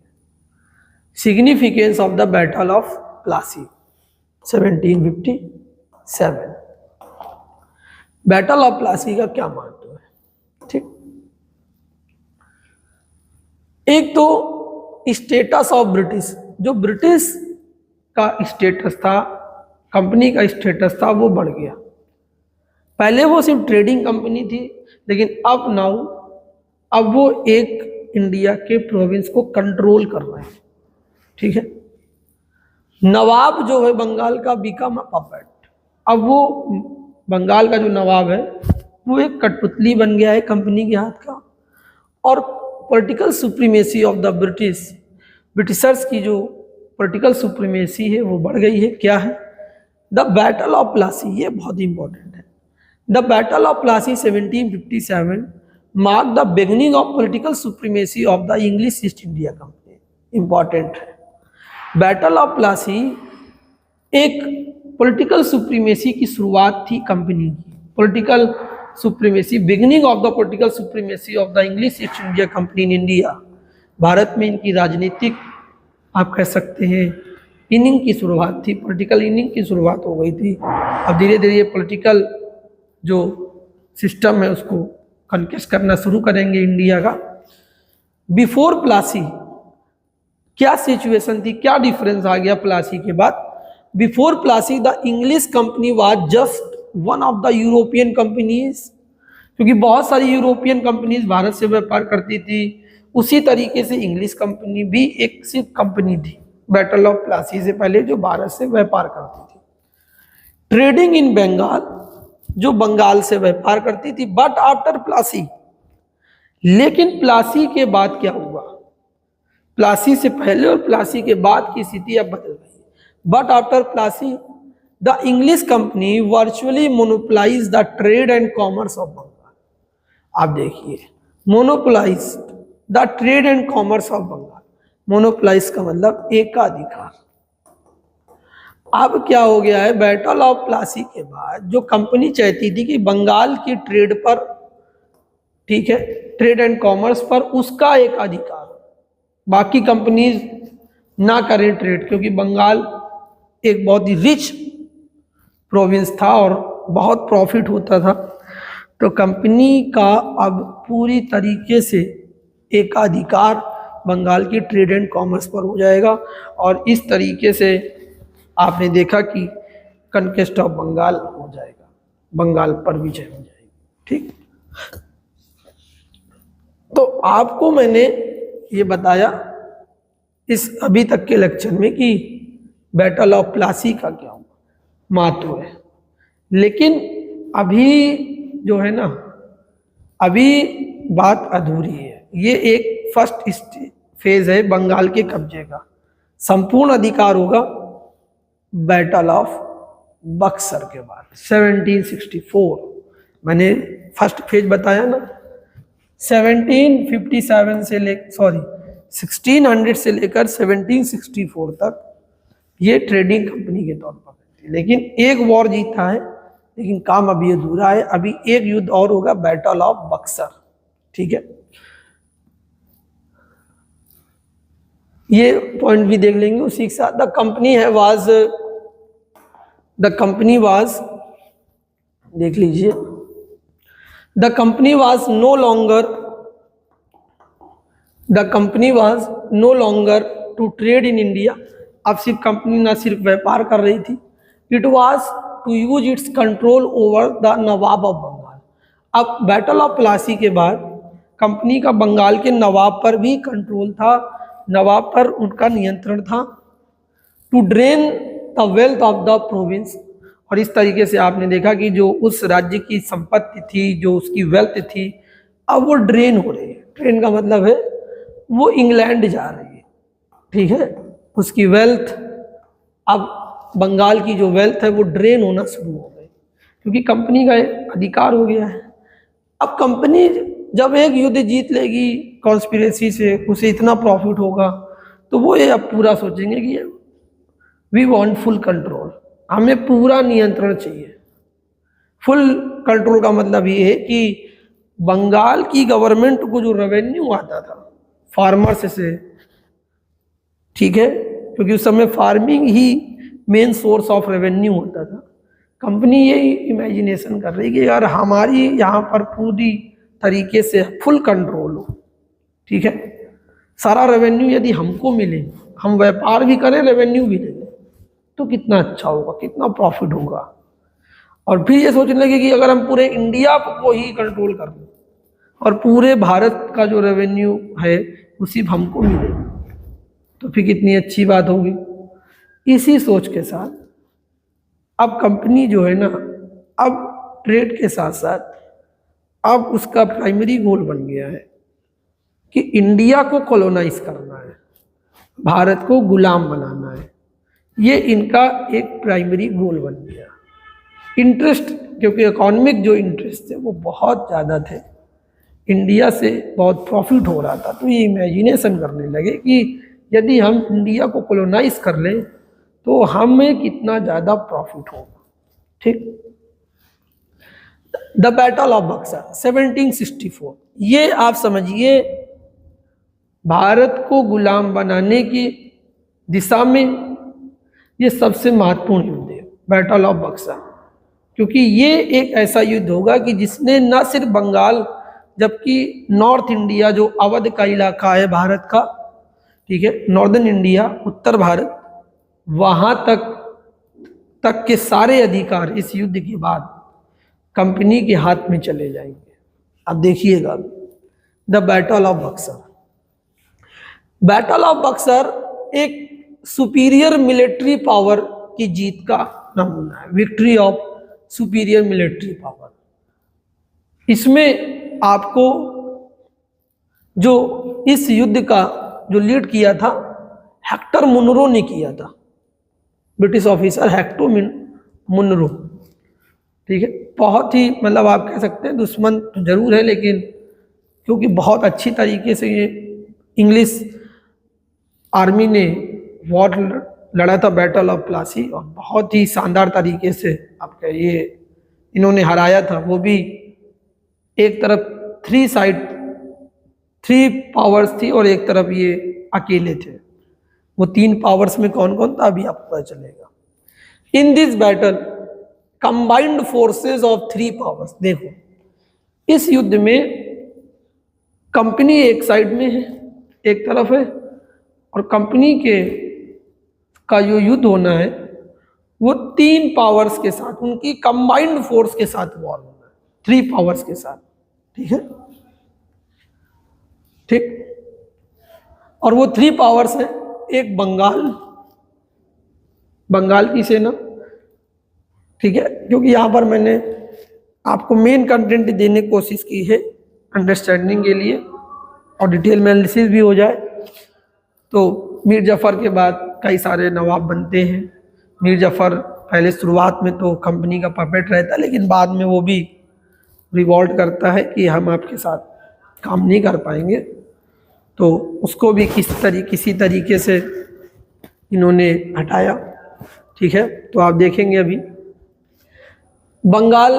Significance of the battle of Plassey 1757। Battle of Plassey का क्या महत्व है? ठीक। एक तो स्टेटस ऑफ ब्रिटिश, जो ब्रिटिश का स्टेटस था, कंपनी का स्टेटस था, वो बढ़ गया। पहले वो सिर्फ ट्रेडिंग कंपनी थी, लेकिन अब वो एक इंडिया के प्रोविंस को कंट्रोल कर रहे हैं। ठीक है। नवाब जो है बंगाल का बिकम अ पपेट। अब वो बंगाल का जो नवाब है वो एक कठपुतली बन गया है कंपनी के हाथ का। और political supremacy of the Britishers की जो पॉलिटिकल सुप्रीमेसी है वो बढ़ गई है। क्या है? द बैटल ऑफ प्लासी, ये बहुत इंपॉर्टेंट है। The battle of Plassey 1757 mark the beginning of political supremacy of the English East India company. Important है। बैटल ऑफ प्लासी एक पॉलिटिकल सुप्रीमेसी की शुरुआत थी कंपनी की। Political supremacy, beginning of the political supremacy of the English East India company in India. Bharat में इनकी राजनीतिक, आप कह सकते हैं, इनिंग की शुरुआत थी, पॉलिटिकल इनिंग की शुरुआत हो गई थी। अब धीरे धीरे ये पॉलिटिकल जो सिस्टम है उसको कन्क्वेस्ट करना शुरू करेंगे इंडिया का। बिफोर प्लासी क्या सिचुएशन थी, क्या डिफरेंस आ गया प्लासी के बाद? Before Plassey the English company was just one of the European companies, क्योंकि बहुत सारी यूरोपियन कंपनीज भारत से व्यापार करती थी, उसी तरीके से इंग्लिश कंपनी भी एक सिर्फ कंपनी थी बैटल ऑफ प्लासी से पहले जो भारत से व्यापार करती थी। ट्रेडिंग इन बंगाल, जो बंगाल से व्यापार करती थी। बट आफ्टर प्लासी, लेकिन प्लासी के बाद क्या हुआ? प्लासी से पहले और प्लासी के बाद की स्थिति अब बदल गई। But after Plassey the English company virtually monopolise the trade and commerce of Bengal. आप देखिए, monopolise the trade and commerce of Bengal. Monopolise का मतलब एकाधिकार। अब क्या हो गया है? बैटल ऑफ प्लासी के बाद जो कंपनी चाहती थी कि बंगाल की ट्रेड पर, ठीक है, ट्रेड एंड कॉमर्स पर उसका एक अधिकार, बाकी कंपनीज ना करें ट्रेड, क्योंकि बंगाल एक बहुत ही रिच प्रोविंस था और बहुत प्रॉफिट होता था। तो कंपनी का अब पूरी तरीके से एकाधिकार बंगाल की ट्रेड एंड कॉमर्स पर हो जाएगा। और इस तरीके से आपने देखा कि कन्क्वेस्ट ऑफ बंगाल हो जाएगा, बंगाल पर विजय हो जाएगी। ठीक। तो आपको मैंने ये बताया इस अभी तक के लेक्चर में कि बैटल ऑफ प्लासी का क्या महत्व है। लेकिन अभी जो है ना, अभी बात अधूरी है। ये एक फर्स्ट फेज है बंगाल के कब्जे का। संपूर्ण अधिकार होगा बैटल ऑफ बक्सर के बाद 1764। मैंने फर्स्ट फेज बताया ना, 1757 से 1600 से लेकर 1764 तक ये ट्रेडिंग कंपनी के तौर पर थी। लेकिन एक वॉर जीता है, लेकिन काम अभी अधूरा है। अभी एक युद्ध और होगा, बैटल ऑफ बक्सर। ठीक है, ये पॉइंट भी देख लेंगे उसी के साथ। द कंपनी वाज देख लीजिए, the company was no longer to trade in India. अब सिर्फ कंपनी ना सिर्फ व्यापार कर रही थी, it was to use its control over the nawab of Bengal. अब बैटल ऑफ प्लासी के बाद कंपनी का बंगाल के नवाब पर भी कंट्रोल था, नवाब पर उनका नियंत्रण था। To drain the wealth of the province, और इस तरीके से आपने देखा कि जो उस राज्य की संपत्ति थी, जो उसकी वेल्थ थी, अब वो ड्रेन हो रही है। ड्रेन का मतलब है वो इंग्लैंड जा रही है। ठीक है, उसकी वेल्थ, अब बंगाल की जो वेल्थ है वो ड्रेन होना शुरू हो गई, क्योंकि कंपनी का अधिकार हो गया है। अब कंपनी जब एक युद्ध जीत लेगी कॉन्स्पिरेसी से, उसे इतना प्रॉफिट होगा, तो वो ये अब पूरा सोचेंगे कि वी वांट फुल कंट्रोल, हमें पूरा नियंत्रण चाहिए। फुल कंट्रोल का मतलब ये है कि बंगाल की गवर्नमेंट को जो रेवेन्यू आता था फार्मर्स से, ठीक है, क्योंकि उस समय farming he main source of revenue होता था। कंपनी ये इमेजिनेशन कर रही कि यार हमारी यहाँ पर पूरी तरीके से फुल कंट्रोल हो। ठीक है, सारा रेवेन्यू यदि हमको मिले, हम व्यापार भी करें, रेवेन्यू भी ले लें, तो कितना अच्छा होगा, कितना प्रॉफिट होगा। और फिर ये सोचने लगे कि अगर हम पूरे इंडिया को ही कंट्रोल कर लें और पूरे भारत का जो रेवेन्यू है वो सिर्फ हमको मिले, तो फिर कितनी अच्छी बात होगी। इसी सोच के साथ अब कंपनी जो है ना, अब ट्रेड के साथ साथ अब उसका प्राइमरी गोल बन गया है कि इंडिया को कॉलोनाइज करना है, भारत को गुलाम बनाना है। ये इनका एक प्राइमरी गोल बन गया। इंटरेस्ट, क्योंकि इकोनॉमिक जो इंटरेस्ट थे वो बहुत ज़्यादा थे, इंडिया से बहुत प्रॉफिट हो रहा था, तो ये इमेजिनेशन करने लगे कि यदि हम इंडिया को कॉलोनाइज कर लें तो हमें कितना ज़्यादा प्रॉफिट होगा। ठीक, द बैटल ऑफ बक्सर 1764, ये आप समझिए भारत को गुलाम बनाने की दिशा में ये सबसे महत्वपूर्ण युद्ध है, बैटल ऑफ बक्सर। क्योंकि ये एक ऐसा युद्ध होगा कि जिसने न सिर्फ बंगाल, जबकि नॉर्थ इंडिया जो अवध का इलाका है भारत का, ठीक है, नॉर्दर्न इंडिया, उत्तर भारत, वहाँ तक के सारे अधिकार इस युद्ध के बाद कंपनी के हाथ में चले जाएंगे। अब देखिएगा, the battle of Buxar. Battle of Buxar एक सुपीरियर मिलिट्री पावर की जीत का नमूना है, victory of superior military power. इसमें आपको जो इस युद्ध का जो लीड किया था हेक्टर मुनरो ने किया था, ब्रिटिश ऑफिसर हेक्टर मुनरो। ठीक है, बहुत ही मतलब आप कह सकते हैं दुश्मन तो जरूर है, लेकिन क्योंकि बहुत अच्छी तरीके से ये इंग्लिश आर्मी ने वॉर लड़ा था, बैटल ऑफ प्लासी, और बहुत ही शानदार तरीके से आपका ये इन्होंने हराया था। वो भी एक तरफ थ्री पावर्स थी और एक तरफ ये अकेले थे। वो 3 पावर्स में कौन कौन था अभी आपको पता चलेगा। In this battle combined forces of 3 powers. देखो, इस युद्ध में कंपनी एक साइड में है, एक तरफ है, और कंपनी का जो युद्ध होना है वो 3 पावर्स के साथ, उनकी कंबाइंड फोर्स के साथ वॉर होना है, 3 पावर्स के साथ। ठीक है, ठीक, और वो 3 पावर्स है, एक बंगाल की सेना, ठीक है, क्योंकि यहाँ पर मैंने आपको मेन कंटेंट देने की कोशिश की है अंडरस्टैंडिंग के लिए, और डिटेल में एनालिसिस भी हो जाए। तो मीर जफर के बाद कई सारे नवाब बनते हैं, मीर जफ़र पहले शुरुआत में तो कंपनी का पपेट रहता, लेकिन बाद में वो भी रिवॉल्ट करता है कि हम आपके साथ काम नहीं कर पाएंगे, तो उसको भी किसी तरीके से इन्होंने हटाया। ठीक है, तो आप देखेंगे अभी बंगाल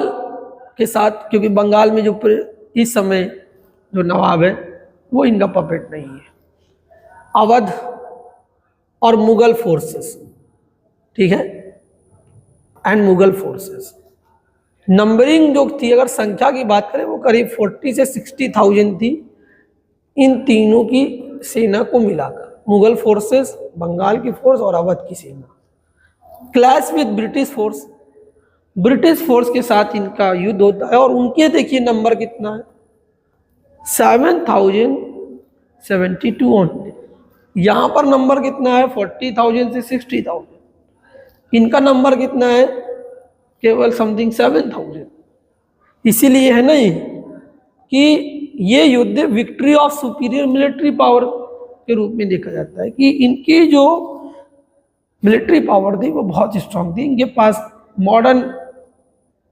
के साथ, क्योंकि बंगाल में जो इस समय जो नवाब है वो इनका पपेट नहीं है, अवध और मुगल फोर्सेस, ठीक है, एंड मुगल फोर्सेस। नंबरिंग जो थी, अगर संख्या की बात करें, वो करीब 40 से 60,000 थी इन तीनों की सेना को मिलाकर, मुगल फोर्सेस, बंगाल की फोर्स और अवध की सेना। Clash with British force, British force के साथ इनका युद्ध होता है और उनके देखिए नंबर कितना है, 7,072 ओनली। यहाँ पर नंबर कितना है, 40,000 से 60,000। इनका नंबर कितना है, केवल समथिंग 7,000। इसीलिए है ना ये कि ये युद्ध victory of superior military power के रूप में देखा जाता है कि इनकी जो मिलिट्री पावर थी वो बहुत स्ट्रांग थी, इनके पास मॉडर्न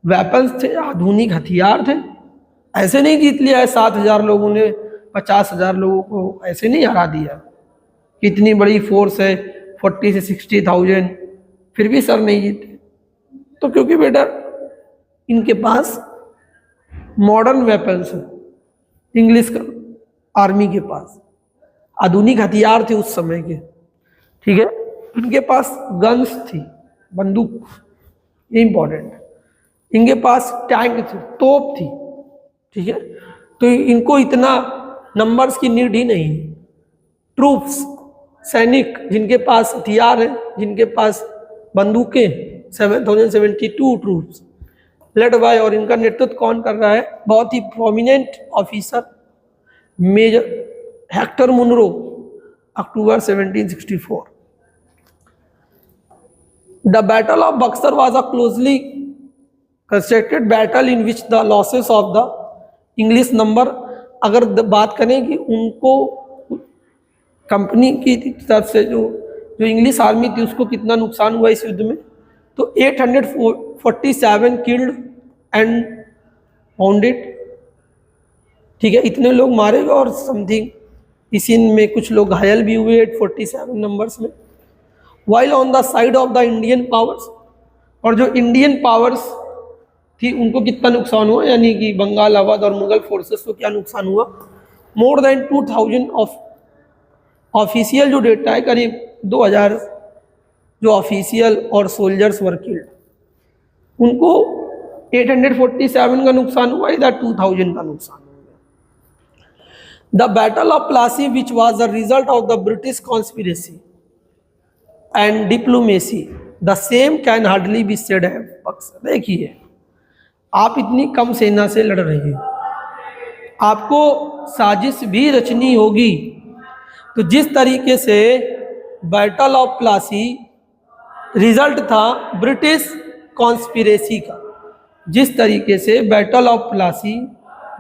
वेपन्स थे, आधुनिक हथियार थे। ऐसे नहीं जीत लिया है 7,000 लोगों ने 50,000 लोगों को, ऐसे नहीं हरा दिया। इतनी बड़ी फोर्स है 40 से 60,000, फिर भी सर नहीं जीते। तो क्योंकि बेटा इनके पास मॉडर्न वेपन्स है, इंग्लिश का आर्मी के पास आधुनिक हथियार थे उस समय के, ठीक है। इनके पास गन्स थी, बंदूक, ये इंपॉर्टेंट है। इनके पास टैंक थे, तोप थी, ठीक है। तो इनको इतना नंबर्स की नीड ही नहीं है। ट्रूप्स, सैनिक जिनके पास हथियार है, जिनके पास बंदूकें, 7,072 ट्रूप्स लेड बाय, और इनका नेतृत्व कौन कर रहा है, बहुत ही prominent officer major Hector Munro, October 1764। The Battle of Buxar was a closely contested battle in which the losses of the English number, अगर बात करें कि उनको कंपनी की तरफ से जो इंग्लिश आर्मी थी उसको कितना नुकसान हुआ इस युद्ध में, तो 847 किल्ड एंड वाउंडेड, ठीक है, इतने लोग मारे गए और समथिंग इसी में कुछ लोग घायल भी हुए 847 नंबर्स में। While on the side of the Indian powers, और जो इंडियन पावर्स थी उनको कितना नुकसान हुआ, यानी कि बंगाल, अवध और मुगल फोर्सेस को क्या नुकसान हुआ, मोर देन 2,000 ऑफ ऑफिशियल जो डेटा है, करीब 2,000 जो ऑफिशियल और सोल्जर्स वर किल्ड, उनको 847 का नुकसान हुआ, इधर 2,000 का नुकसान हुआ। The battle of Plassey which was the result of the British conspiracy and diplomacy, the same can hardly be said है। देखिए, आप इतनी कम सेना से लड़ रहे हैं, आपको साजिश भी रचनी होगी। तो जिस तरीके से बैटल ऑफ प्लासी रिजल्ट था ब्रिटिश कॉन्स्पिरेसी का, जिस तरीके से battle of Plassey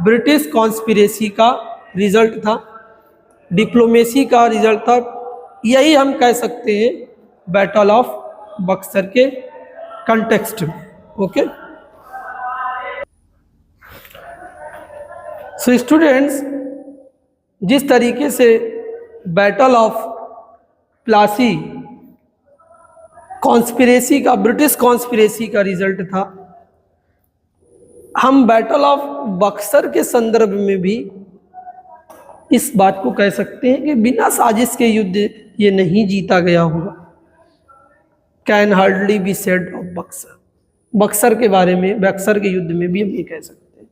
British conspiracy का रिजल्ट था, डिप्लोमेसी का रिजल्ट था, यही हम कह सकते हैं बैटल ऑफ बक्सर के कंटेक्स्ट में। ओके, सो स्टूडेंट्स, जिस तरीके से बैटल ऑफ प्लासी कॉन्स्पिरेसी का, ब्रिटिश कॉन्स्पिरेसी का रिजल्ट था, हम बैटल ऑफ बक्सर के संदर्भ में भी इस बात को कह सकते हैं कि बिना साजिश के युद्ध ये नहीं जीता गया होगा। Can hardly be said of Buxar, Buxar के बारे में, बक्सर के युद्ध में भी हम ये कह सकते हैं।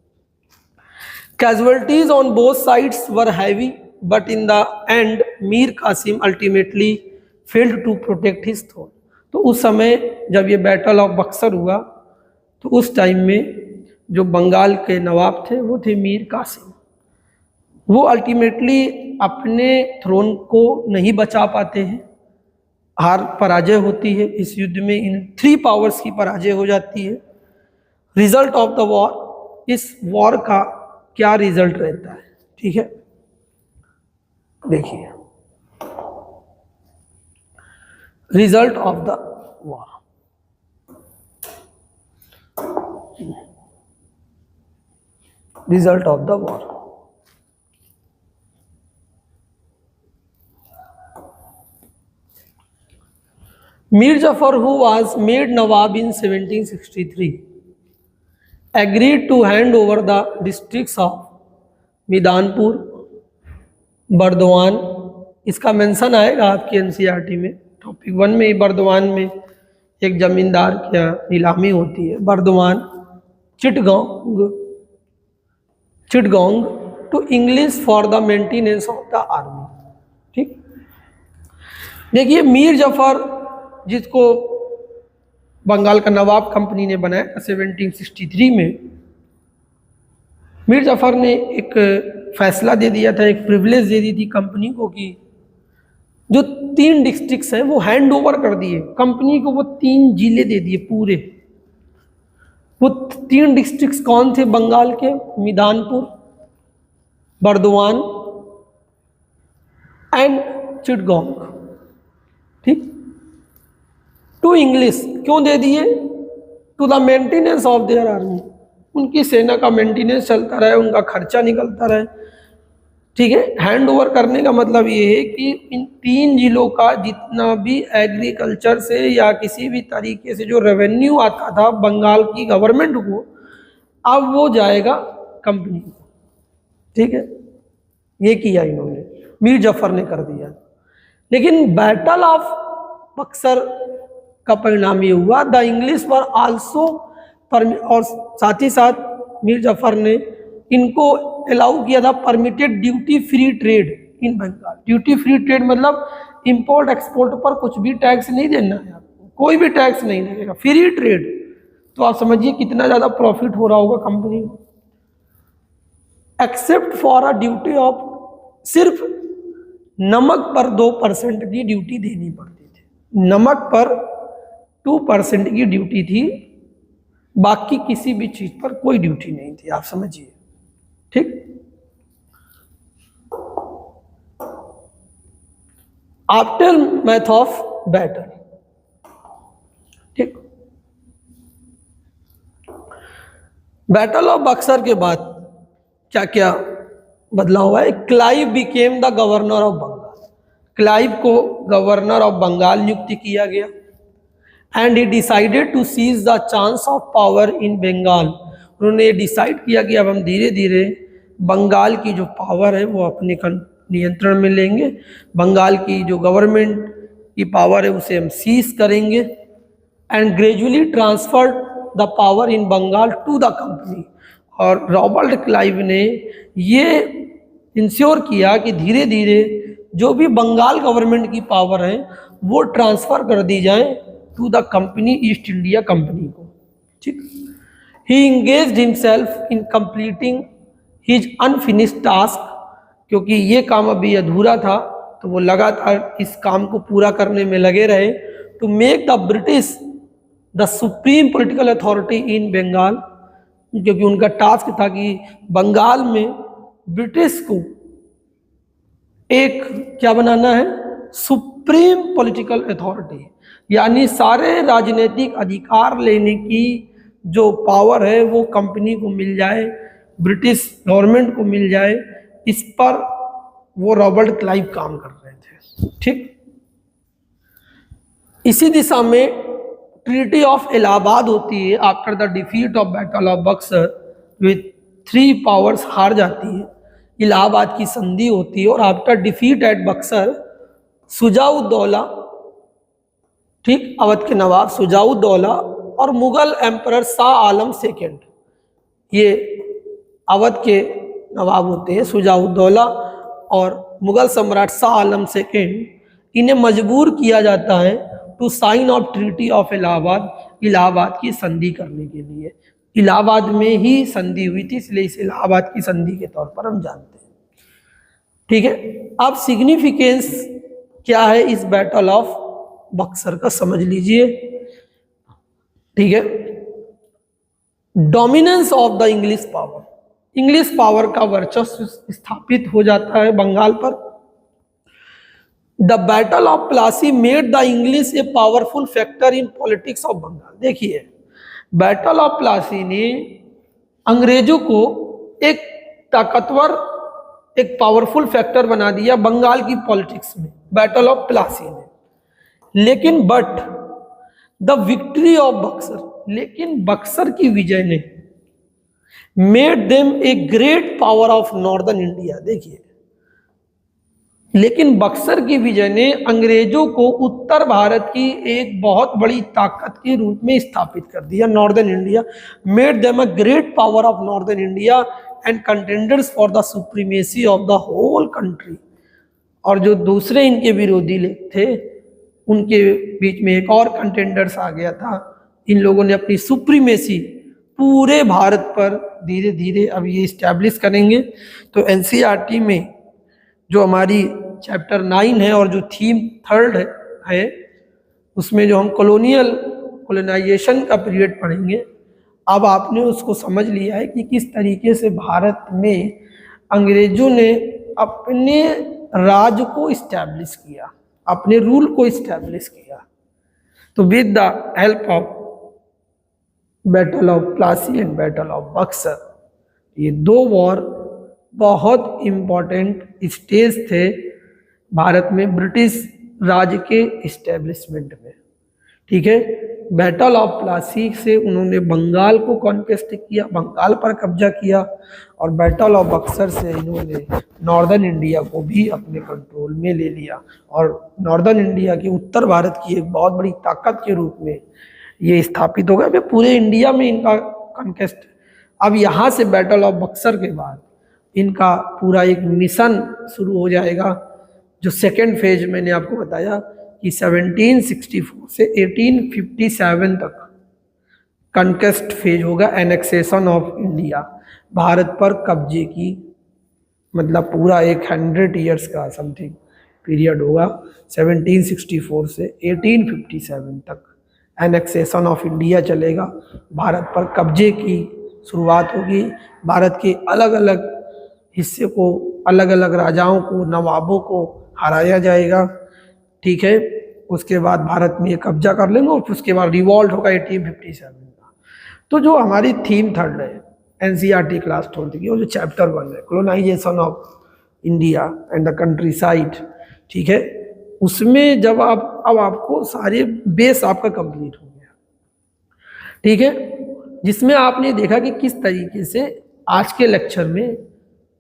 Casualties on both sides were heavy, but in the end Mir Qasim ultimately failed to protect his throne. तो उस समय जब ये बैटल ऑफ बक्सर हुआ, तो उस टाइम में जो बंगाल के नवाब थे वो थे मीर कासिम। वो अल्टीमेटली अपने थ्रोन को नहीं बचा पाते हैं, हार पराजय होती है इस युद्ध में, इन 3 पावर्स की पराजय हो जाती है। रिजल्ट ऑफ द वॉर, इस वॉर का क्या रिजल्ट रहता है, ठीक है, देखिए result of the war. result of the war. Mir Jafar, who was made Nawab in 1763, agreed to hand over the districts of Midanpur, Burdwan, इसका मेंशन आएगा आपकी एनसीईआरटी में टॉपिक 1 में ही। बर्दवान में एक जमींदार की नीलामी होती है, Burdwan, Chittagong to English for the maintenance of the army. ठीक, देखिए मीर जफर जिसको बंगाल का नवाब कंपनी ने बनाया 1763 में, मीर जफर ने एक फैसला दे दिया था, एक प्रिविलेज दे दी थी कंपनी को कि जो 3 डिस्ट्रिक्ट्स हैं वो हैंड ओवर कर दिए कंपनी को, वो 3 जिले दे दिए पूरे। वो 3 डिस्ट्रिक्ट्स कौन थे बंगाल के? मिदानपुर, बर्दवान एंड चिटगोंग। ठीक, टू इंग्लिश क्यों दे दिए? To the maintenance of their army, उनकी सेना का मेंटेनेंस चलता रहे, उनका खर्चा निकलता रहे। ठीक है, हैंड ओवर करने का मतलब ये है कि इन 3 जिलों का जितना भी एग्रीकल्चर से या किसी भी तरीके से जो रेवेन्यू आता था बंगाल की गवर्नमेंट को, अब वो जाएगा कंपनी को। ठीक है, ये किया इन्होंने, मीर जफर ने कर दिया। लेकिन बैटल ऑफ बक्सर का परिणाम ये हुआ, द इंग्लिश वर आल्सो, और साथ ही साथ मीर जफर ने इनको अलाउ किया था permitted duty free trade in Bengal. Duty free trade मतलब इंपोर्ट एक्सपोर्ट पर कुछ भी टैक्स नहीं देना है आपको, कोई भी टैक्स नहीं लगेगा, फ्री ट्रेड। तो आप समझिए कितना ज़्यादा प्रॉफिट हो रहा होगा कंपनी को। Except for a duty of, सिर्फ नमक पर 2% की ड्यूटी देनी पड़ती थी, नमक पर 2% की ड्यूटी थी, बाकी किसी भी चीज पर कोई ड्यूटी नहीं थी, आप समझिए। ठीक, आफ्टर मैथ ऑफ बैटल। ठीक, बैटल ऑफ बक्सर के बाद क्या क्या बदलाव हुआ है? Clive became the governor of Bengal, Clive को गवर्नर ऑफ बंगाल नियुक्ति किया गया। And he decided to seize the chance of power in Bengal, उन्होंने डिसाइड किया कि अब हम धीरे धीरे बंगाल की जो पावर है वो अपने नियंत्रण में लेंगे, बंगाल की जो गवर्नमेंट की पावर है उसे हम सीज करेंगे। And gradually transferred the power in Bengal to the company, और रॉबर्ट क्लाइव ने ये इंश्योर किया कि धीरे धीरे जो भी बंगाल गवर्नमेंट की पावर है वो ट्रांसफ़र कर दी जाए to the company, East India Company को। ठीक, he engaged himself in completing his unfinished task, क्योंकि ये काम अभी अधूरा था तो वो लगातार इस काम को पूरा करने में लगे रहे। To make the British the supreme political authority in Bengal, क्योंकि उनका टास्क था कि बंगाल में ब्रिटिश को एक क्या बनाना है? सुप्रीम पॉलिटिकल अथॉरिटी, यानी सारे राजनीतिक अधिकार लेने की जो पावर है वो कंपनी को मिल जाए, ब्रिटिश गवर्नमेंट को मिल जाए, इस पर वो रॉबर्ट क्लाइव काम कर रहे थे। ठीक, इसी दिशा में ट्रीटी ऑफ इलाहाबाद होती है। After the defeat of battle of Buxar with 3 powers हार जाती है, इलाहाबाद की संधि होती है। और after defeat at Buxar Shujauddaula, ठीक, अवध के नवाब शुजाउद्दौला और मुगल एम्परर शाह आलम सेकेंड, ये अवध के नवाब होते हैं शुजाउद्दौला और मुगल सम्राट शाह आलम सेकेंड, इन्हें मजबूर किया जाता है to sign of treaty of Allahabad, Allahabad की संधि करने के लिए। इलाहाबाद में ही संधि हुई थी, इसलिए इसे इलाहाबाद की संधि के तौर पर हम जानते हैं। ठीक है, अब सिग्निफिकेंस क्या है इस बैटल ऑफ बक्सर का समझ लीजिए। ठीक है, dominance of the English power, English power का वर्चस्व स्थापित हो जाता है बंगाल पर। The battle of Plassey made the English a powerful factor in politics of Bengal. देखिए, बैटल ऑफ प्लासी ने अंग्रेजों को एक ताकतवर, एक पावरफुल फैक्टर बना दिया बंगाल की पॉलिटिक्स में, बैटल ऑफ प्लासी ने। लेकिन but the victory of Buxar, लेकिन बक्सर की विजय ने made them a great power of northern India. देखिए, लेकिन बक्सर की विजय ने अंग्रेजों को उत्तर भारत की एक बहुत बड़ी ताकत के रूप में स्थापित कर दिया, northern India. Made them a great power of northern India and contenders for the supremacy of the whole country. और जो दूसरे इनके विरोधी थे, उनके बीच में एक और कंटेंडर्स आ गया था। इन लोगों ने अपनी सुप्रीमेसी पूरे भारत पर धीरे धीरे अब ये इस्टेब्लिश करेंगे। तो एनसीईआरटी में जो हमारी चैप्टर 9 है और जो थीम 3 है उसमें जो हम कॉलोनाइजेशन का पीरियड पढ़ेंगे। अब आपने उसको समझ लिया है कि किस तरीके से भारत में अंग्रेजों ने अपने राज को इस्टेब्लिश किया, अपने रूल को इस्टेब्लिश किया। तो with the help of battle of Plassey and battle of Buxar, ये 2 वॉर बहुत इम्पॉर्टेंट स्टेज थे भारत में ब्रिटिश राज के इस्टेब्लिशमेंट में। ठीक है, बैटल ऑफ प्लासी से उन्होंने बंगाल को कॉन्क्वेस्ट किया, बंगाल पर कब्जा किया, और बैटल ऑफ बक्सर से इन्होंने नॉर्दर्न इंडिया को भी अपने कंट्रोल में ले लिया और नॉर्दर्न इंडिया के उत्तर भारत की एक बहुत बड़ी ताकत के रूप में ये स्थापित हो गया। पूरे इंडिया में इनका कॉन्क्वेस्ट। अब यहाँ से बैटल ऑफ बक्सर के बाद इनका पूरा एक मिशन शुरू हो जाएगा, जो सेकेंड फेज मैंने आपको बताया कि 1764 से 1857 तक कॉन्क्वेस्ट फेज होगा, एनेक्सेशन ऑफ इंडिया, भारत पर कब्जे की, मतलब पूरा एक 100 ईयर्स का समथिंग पीरियड होगा। 1764 से 1857 तक एनेक्सेशन ऑफ इंडिया चलेगा, भारत पर कब्जे की शुरुआत होगी। भारत के अलग अलग हिस्से को, अलग अलग राजाओं को, नवाबों को हराया जाएगा। ठीक है, उसके बाद भारत में ये कब्जा कर लेंगे और उसके बाद रिवॉल्ट होगा 1857 का। तो जो हमारी थीम 3 है एनसीईआरटी क्लास 12 की, और जो चैप्टर 1 है colonization of India and the countryside, ठीक है, उसमें जब अब आपको सारे बेस आपका कंप्लीट हो गया। ठीक है, जिसमें आपने देखा कि किस तरीके से आज के लेक्चर में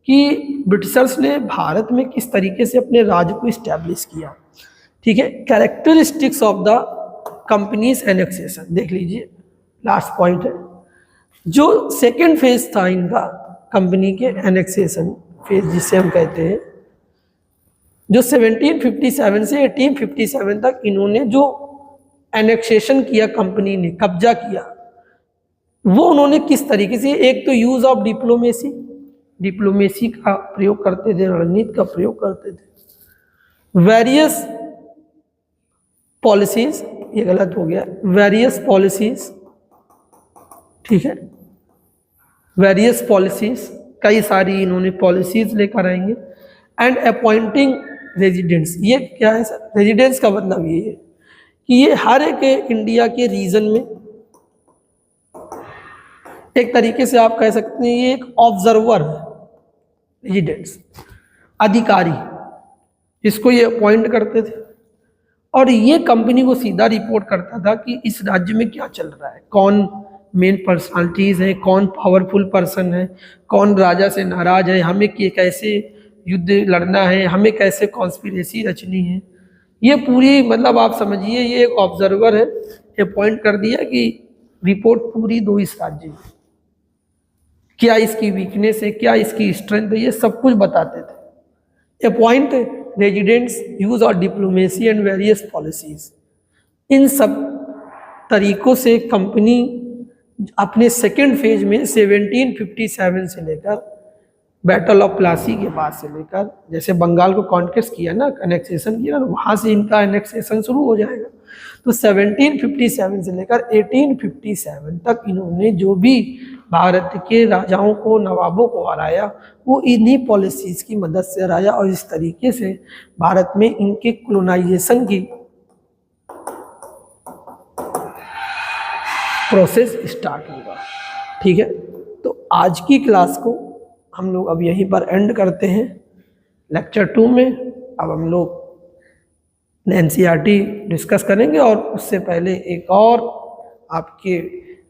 कि ब्रिटिशर्स ने भारत में किस तरीके से अपने राज को इस्टेब्लिश किया। ठीक है, characteristics of the companies annexation देख लीजिए, लास्ट पॉइंट है। जो सेकेंड फेज था इनका कंपनी के एनेक्सेशन फेज, जिसे हम कहते हैं, जो 1757 से 1857 तक इन्होंने जो एनेक्सेशन किया, कंपनी ने कब्जा किया, वो उन्होंने किस तरीके से, एक तो यूज ऑफ डिप्लोमेसी का प्रयोग करते थे, रणनीति का प्रयोग करते थे। वेरियस पॉलिसीज, ये गलत हो गया, वेरियस पॉलिसीज, ठीक है, वेरियस पॉलिसीज, कई सारी इन्होंने पॉलिसीज लेकर आएंगे। एंड अपॉइंटिंग रेजिडेंट्स, ये क्या है सर? रेजिडेंट्स का मतलब ये है कि ये हर एक इंडिया के रीजन में, एक तरीके से आप कह सकते हैं ये एक ऑब्जर्वर है, रेजिडेंट्स, अधिकारी, इसको ये अपॉइंट करते थे और ये कंपनी को सीधा रिपोर्ट करता था कि इस राज्य में क्या चल रहा है, कौन मेन पर्सनालिटीज हैं, कौन पावरफुल पर्सन है, कौन राजा से नाराज है, हमें कैसे युद्ध लड़ना है, हमें कैसे कॉन्स्पिरेसी रचनी है। ये पूरी, मतलब आप समझिए ये एक ऑब्जर्वर है, अपॉइंट कर दिया कि रिपोर्ट पूरी दो इस राज्य में, क्या इसकी वीकनेस है, क्या इसकी स्ट्रेंथ है, ये सब कुछ बताते थे। अपॉइंट रेजिडेंट्स, यूज और डिप्लोमेसी एंड वेरियस पॉलिसीज, इन सब तरीकों से कंपनी अपने सेकेंड फेज में 1757 से लेकर बैटल ऑफ प्लासी के बाद से लेकर, जैसे बंगाल को कॉन्क्वेस्ट किया ना, एनेक्सेशन किया ना, वहाँ से इनका एनेक्सेशन शुरू हो जाएगा। तो 1757 से लेकर 1857 तक इन्होंने जो भी भारत के राजाओं को, नवाबों को हराया, वो इन्हीं पॉलिसीज की मदद से हराया और इस तरीके से भारत में इनके कॉलोनाइजेशन की प्रोसेस स्टार्ट होगा। ठीक है, तो आज की क्लास को हम लोग अब यहीं पर एंड करते हैं। लेक्चर 2 में अब हम लोग एनसीईआरटी डिस्कस करेंगे और उससे पहले एक और आपके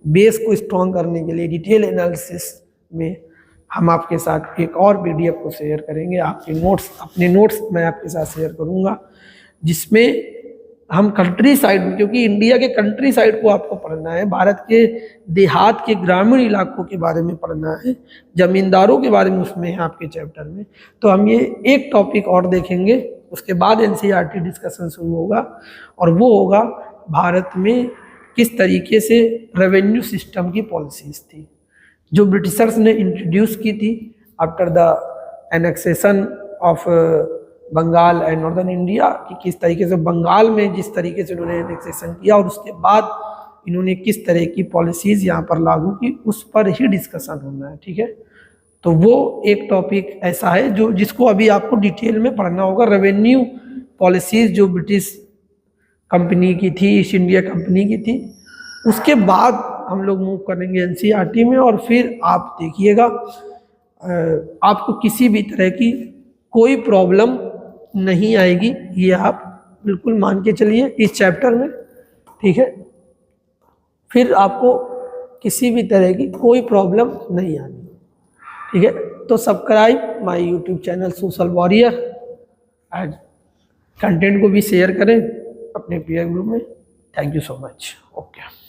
बेस को स्ट्रॉन्ग करने के लिए डिटेल एनालिसिस में हम आपके साथ एक और पीडीएफ को शेयर करेंगे। आपके नोट्स, अपने नोट्स मैं आपके साथ शेयर करूंगा, जिसमें हम कंट्री साइड, क्योंकि इंडिया के कंट्री साइड को आपको पढ़ना है, भारत के देहात के ग्रामीण इलाकों के बारे में पढ़ना है, जमींदारों के बारे में उसमें है आपके चैप्टर में। तो हम ये एक टॉपिक और देखेंगे, उसके बाद एनसीईआरटी डिस्कशन शुरू होगा, और वो होगा भारत में किस तरीके से रेवेन्यू सिस्टम की पॉलिसीज थी जो ब्रिटिशर्स ने इंट्रोड्यूस की थी after the annexation of Bengal and northern India, कि किस तरीके से बंगाल में जिस तरीके से उन्होंने एनेक्सेशन किया और उसके बाद इन्होंने किस तरह की पॉलिसीज़ यहाँ पर लागू की, उस पर ही डिस्कशन होना है। ठीक है, तो वो एक टॉपिक ऐसा है जो जिसको अभी आपको डिटेल में पढ़ना होगा। रेवेन्यू पॉलिसीज़ जो ब्रिटिश कंपनी की थी, ईस्ट इंडिया कंपनी की थी, उसके बाद हम लोग मूव करेंगे एनसीईआरटी में। और फिर आप देखिएगा आपको किसी भी तरह की कोई प्रॉब्लम नहीं आएगी, ये आप बिल्कुल मान के चलिए इस चैप्टर में। ठीक है, फिर आपको किसी भी तरह की कोई प्रॉब्लम नहीं आनी। ठीक है, तो subscribe my YouTube channel social warrior, and content को भी शेयर करें अपने पीयर ग्रुप में। Thank you so much. Okay.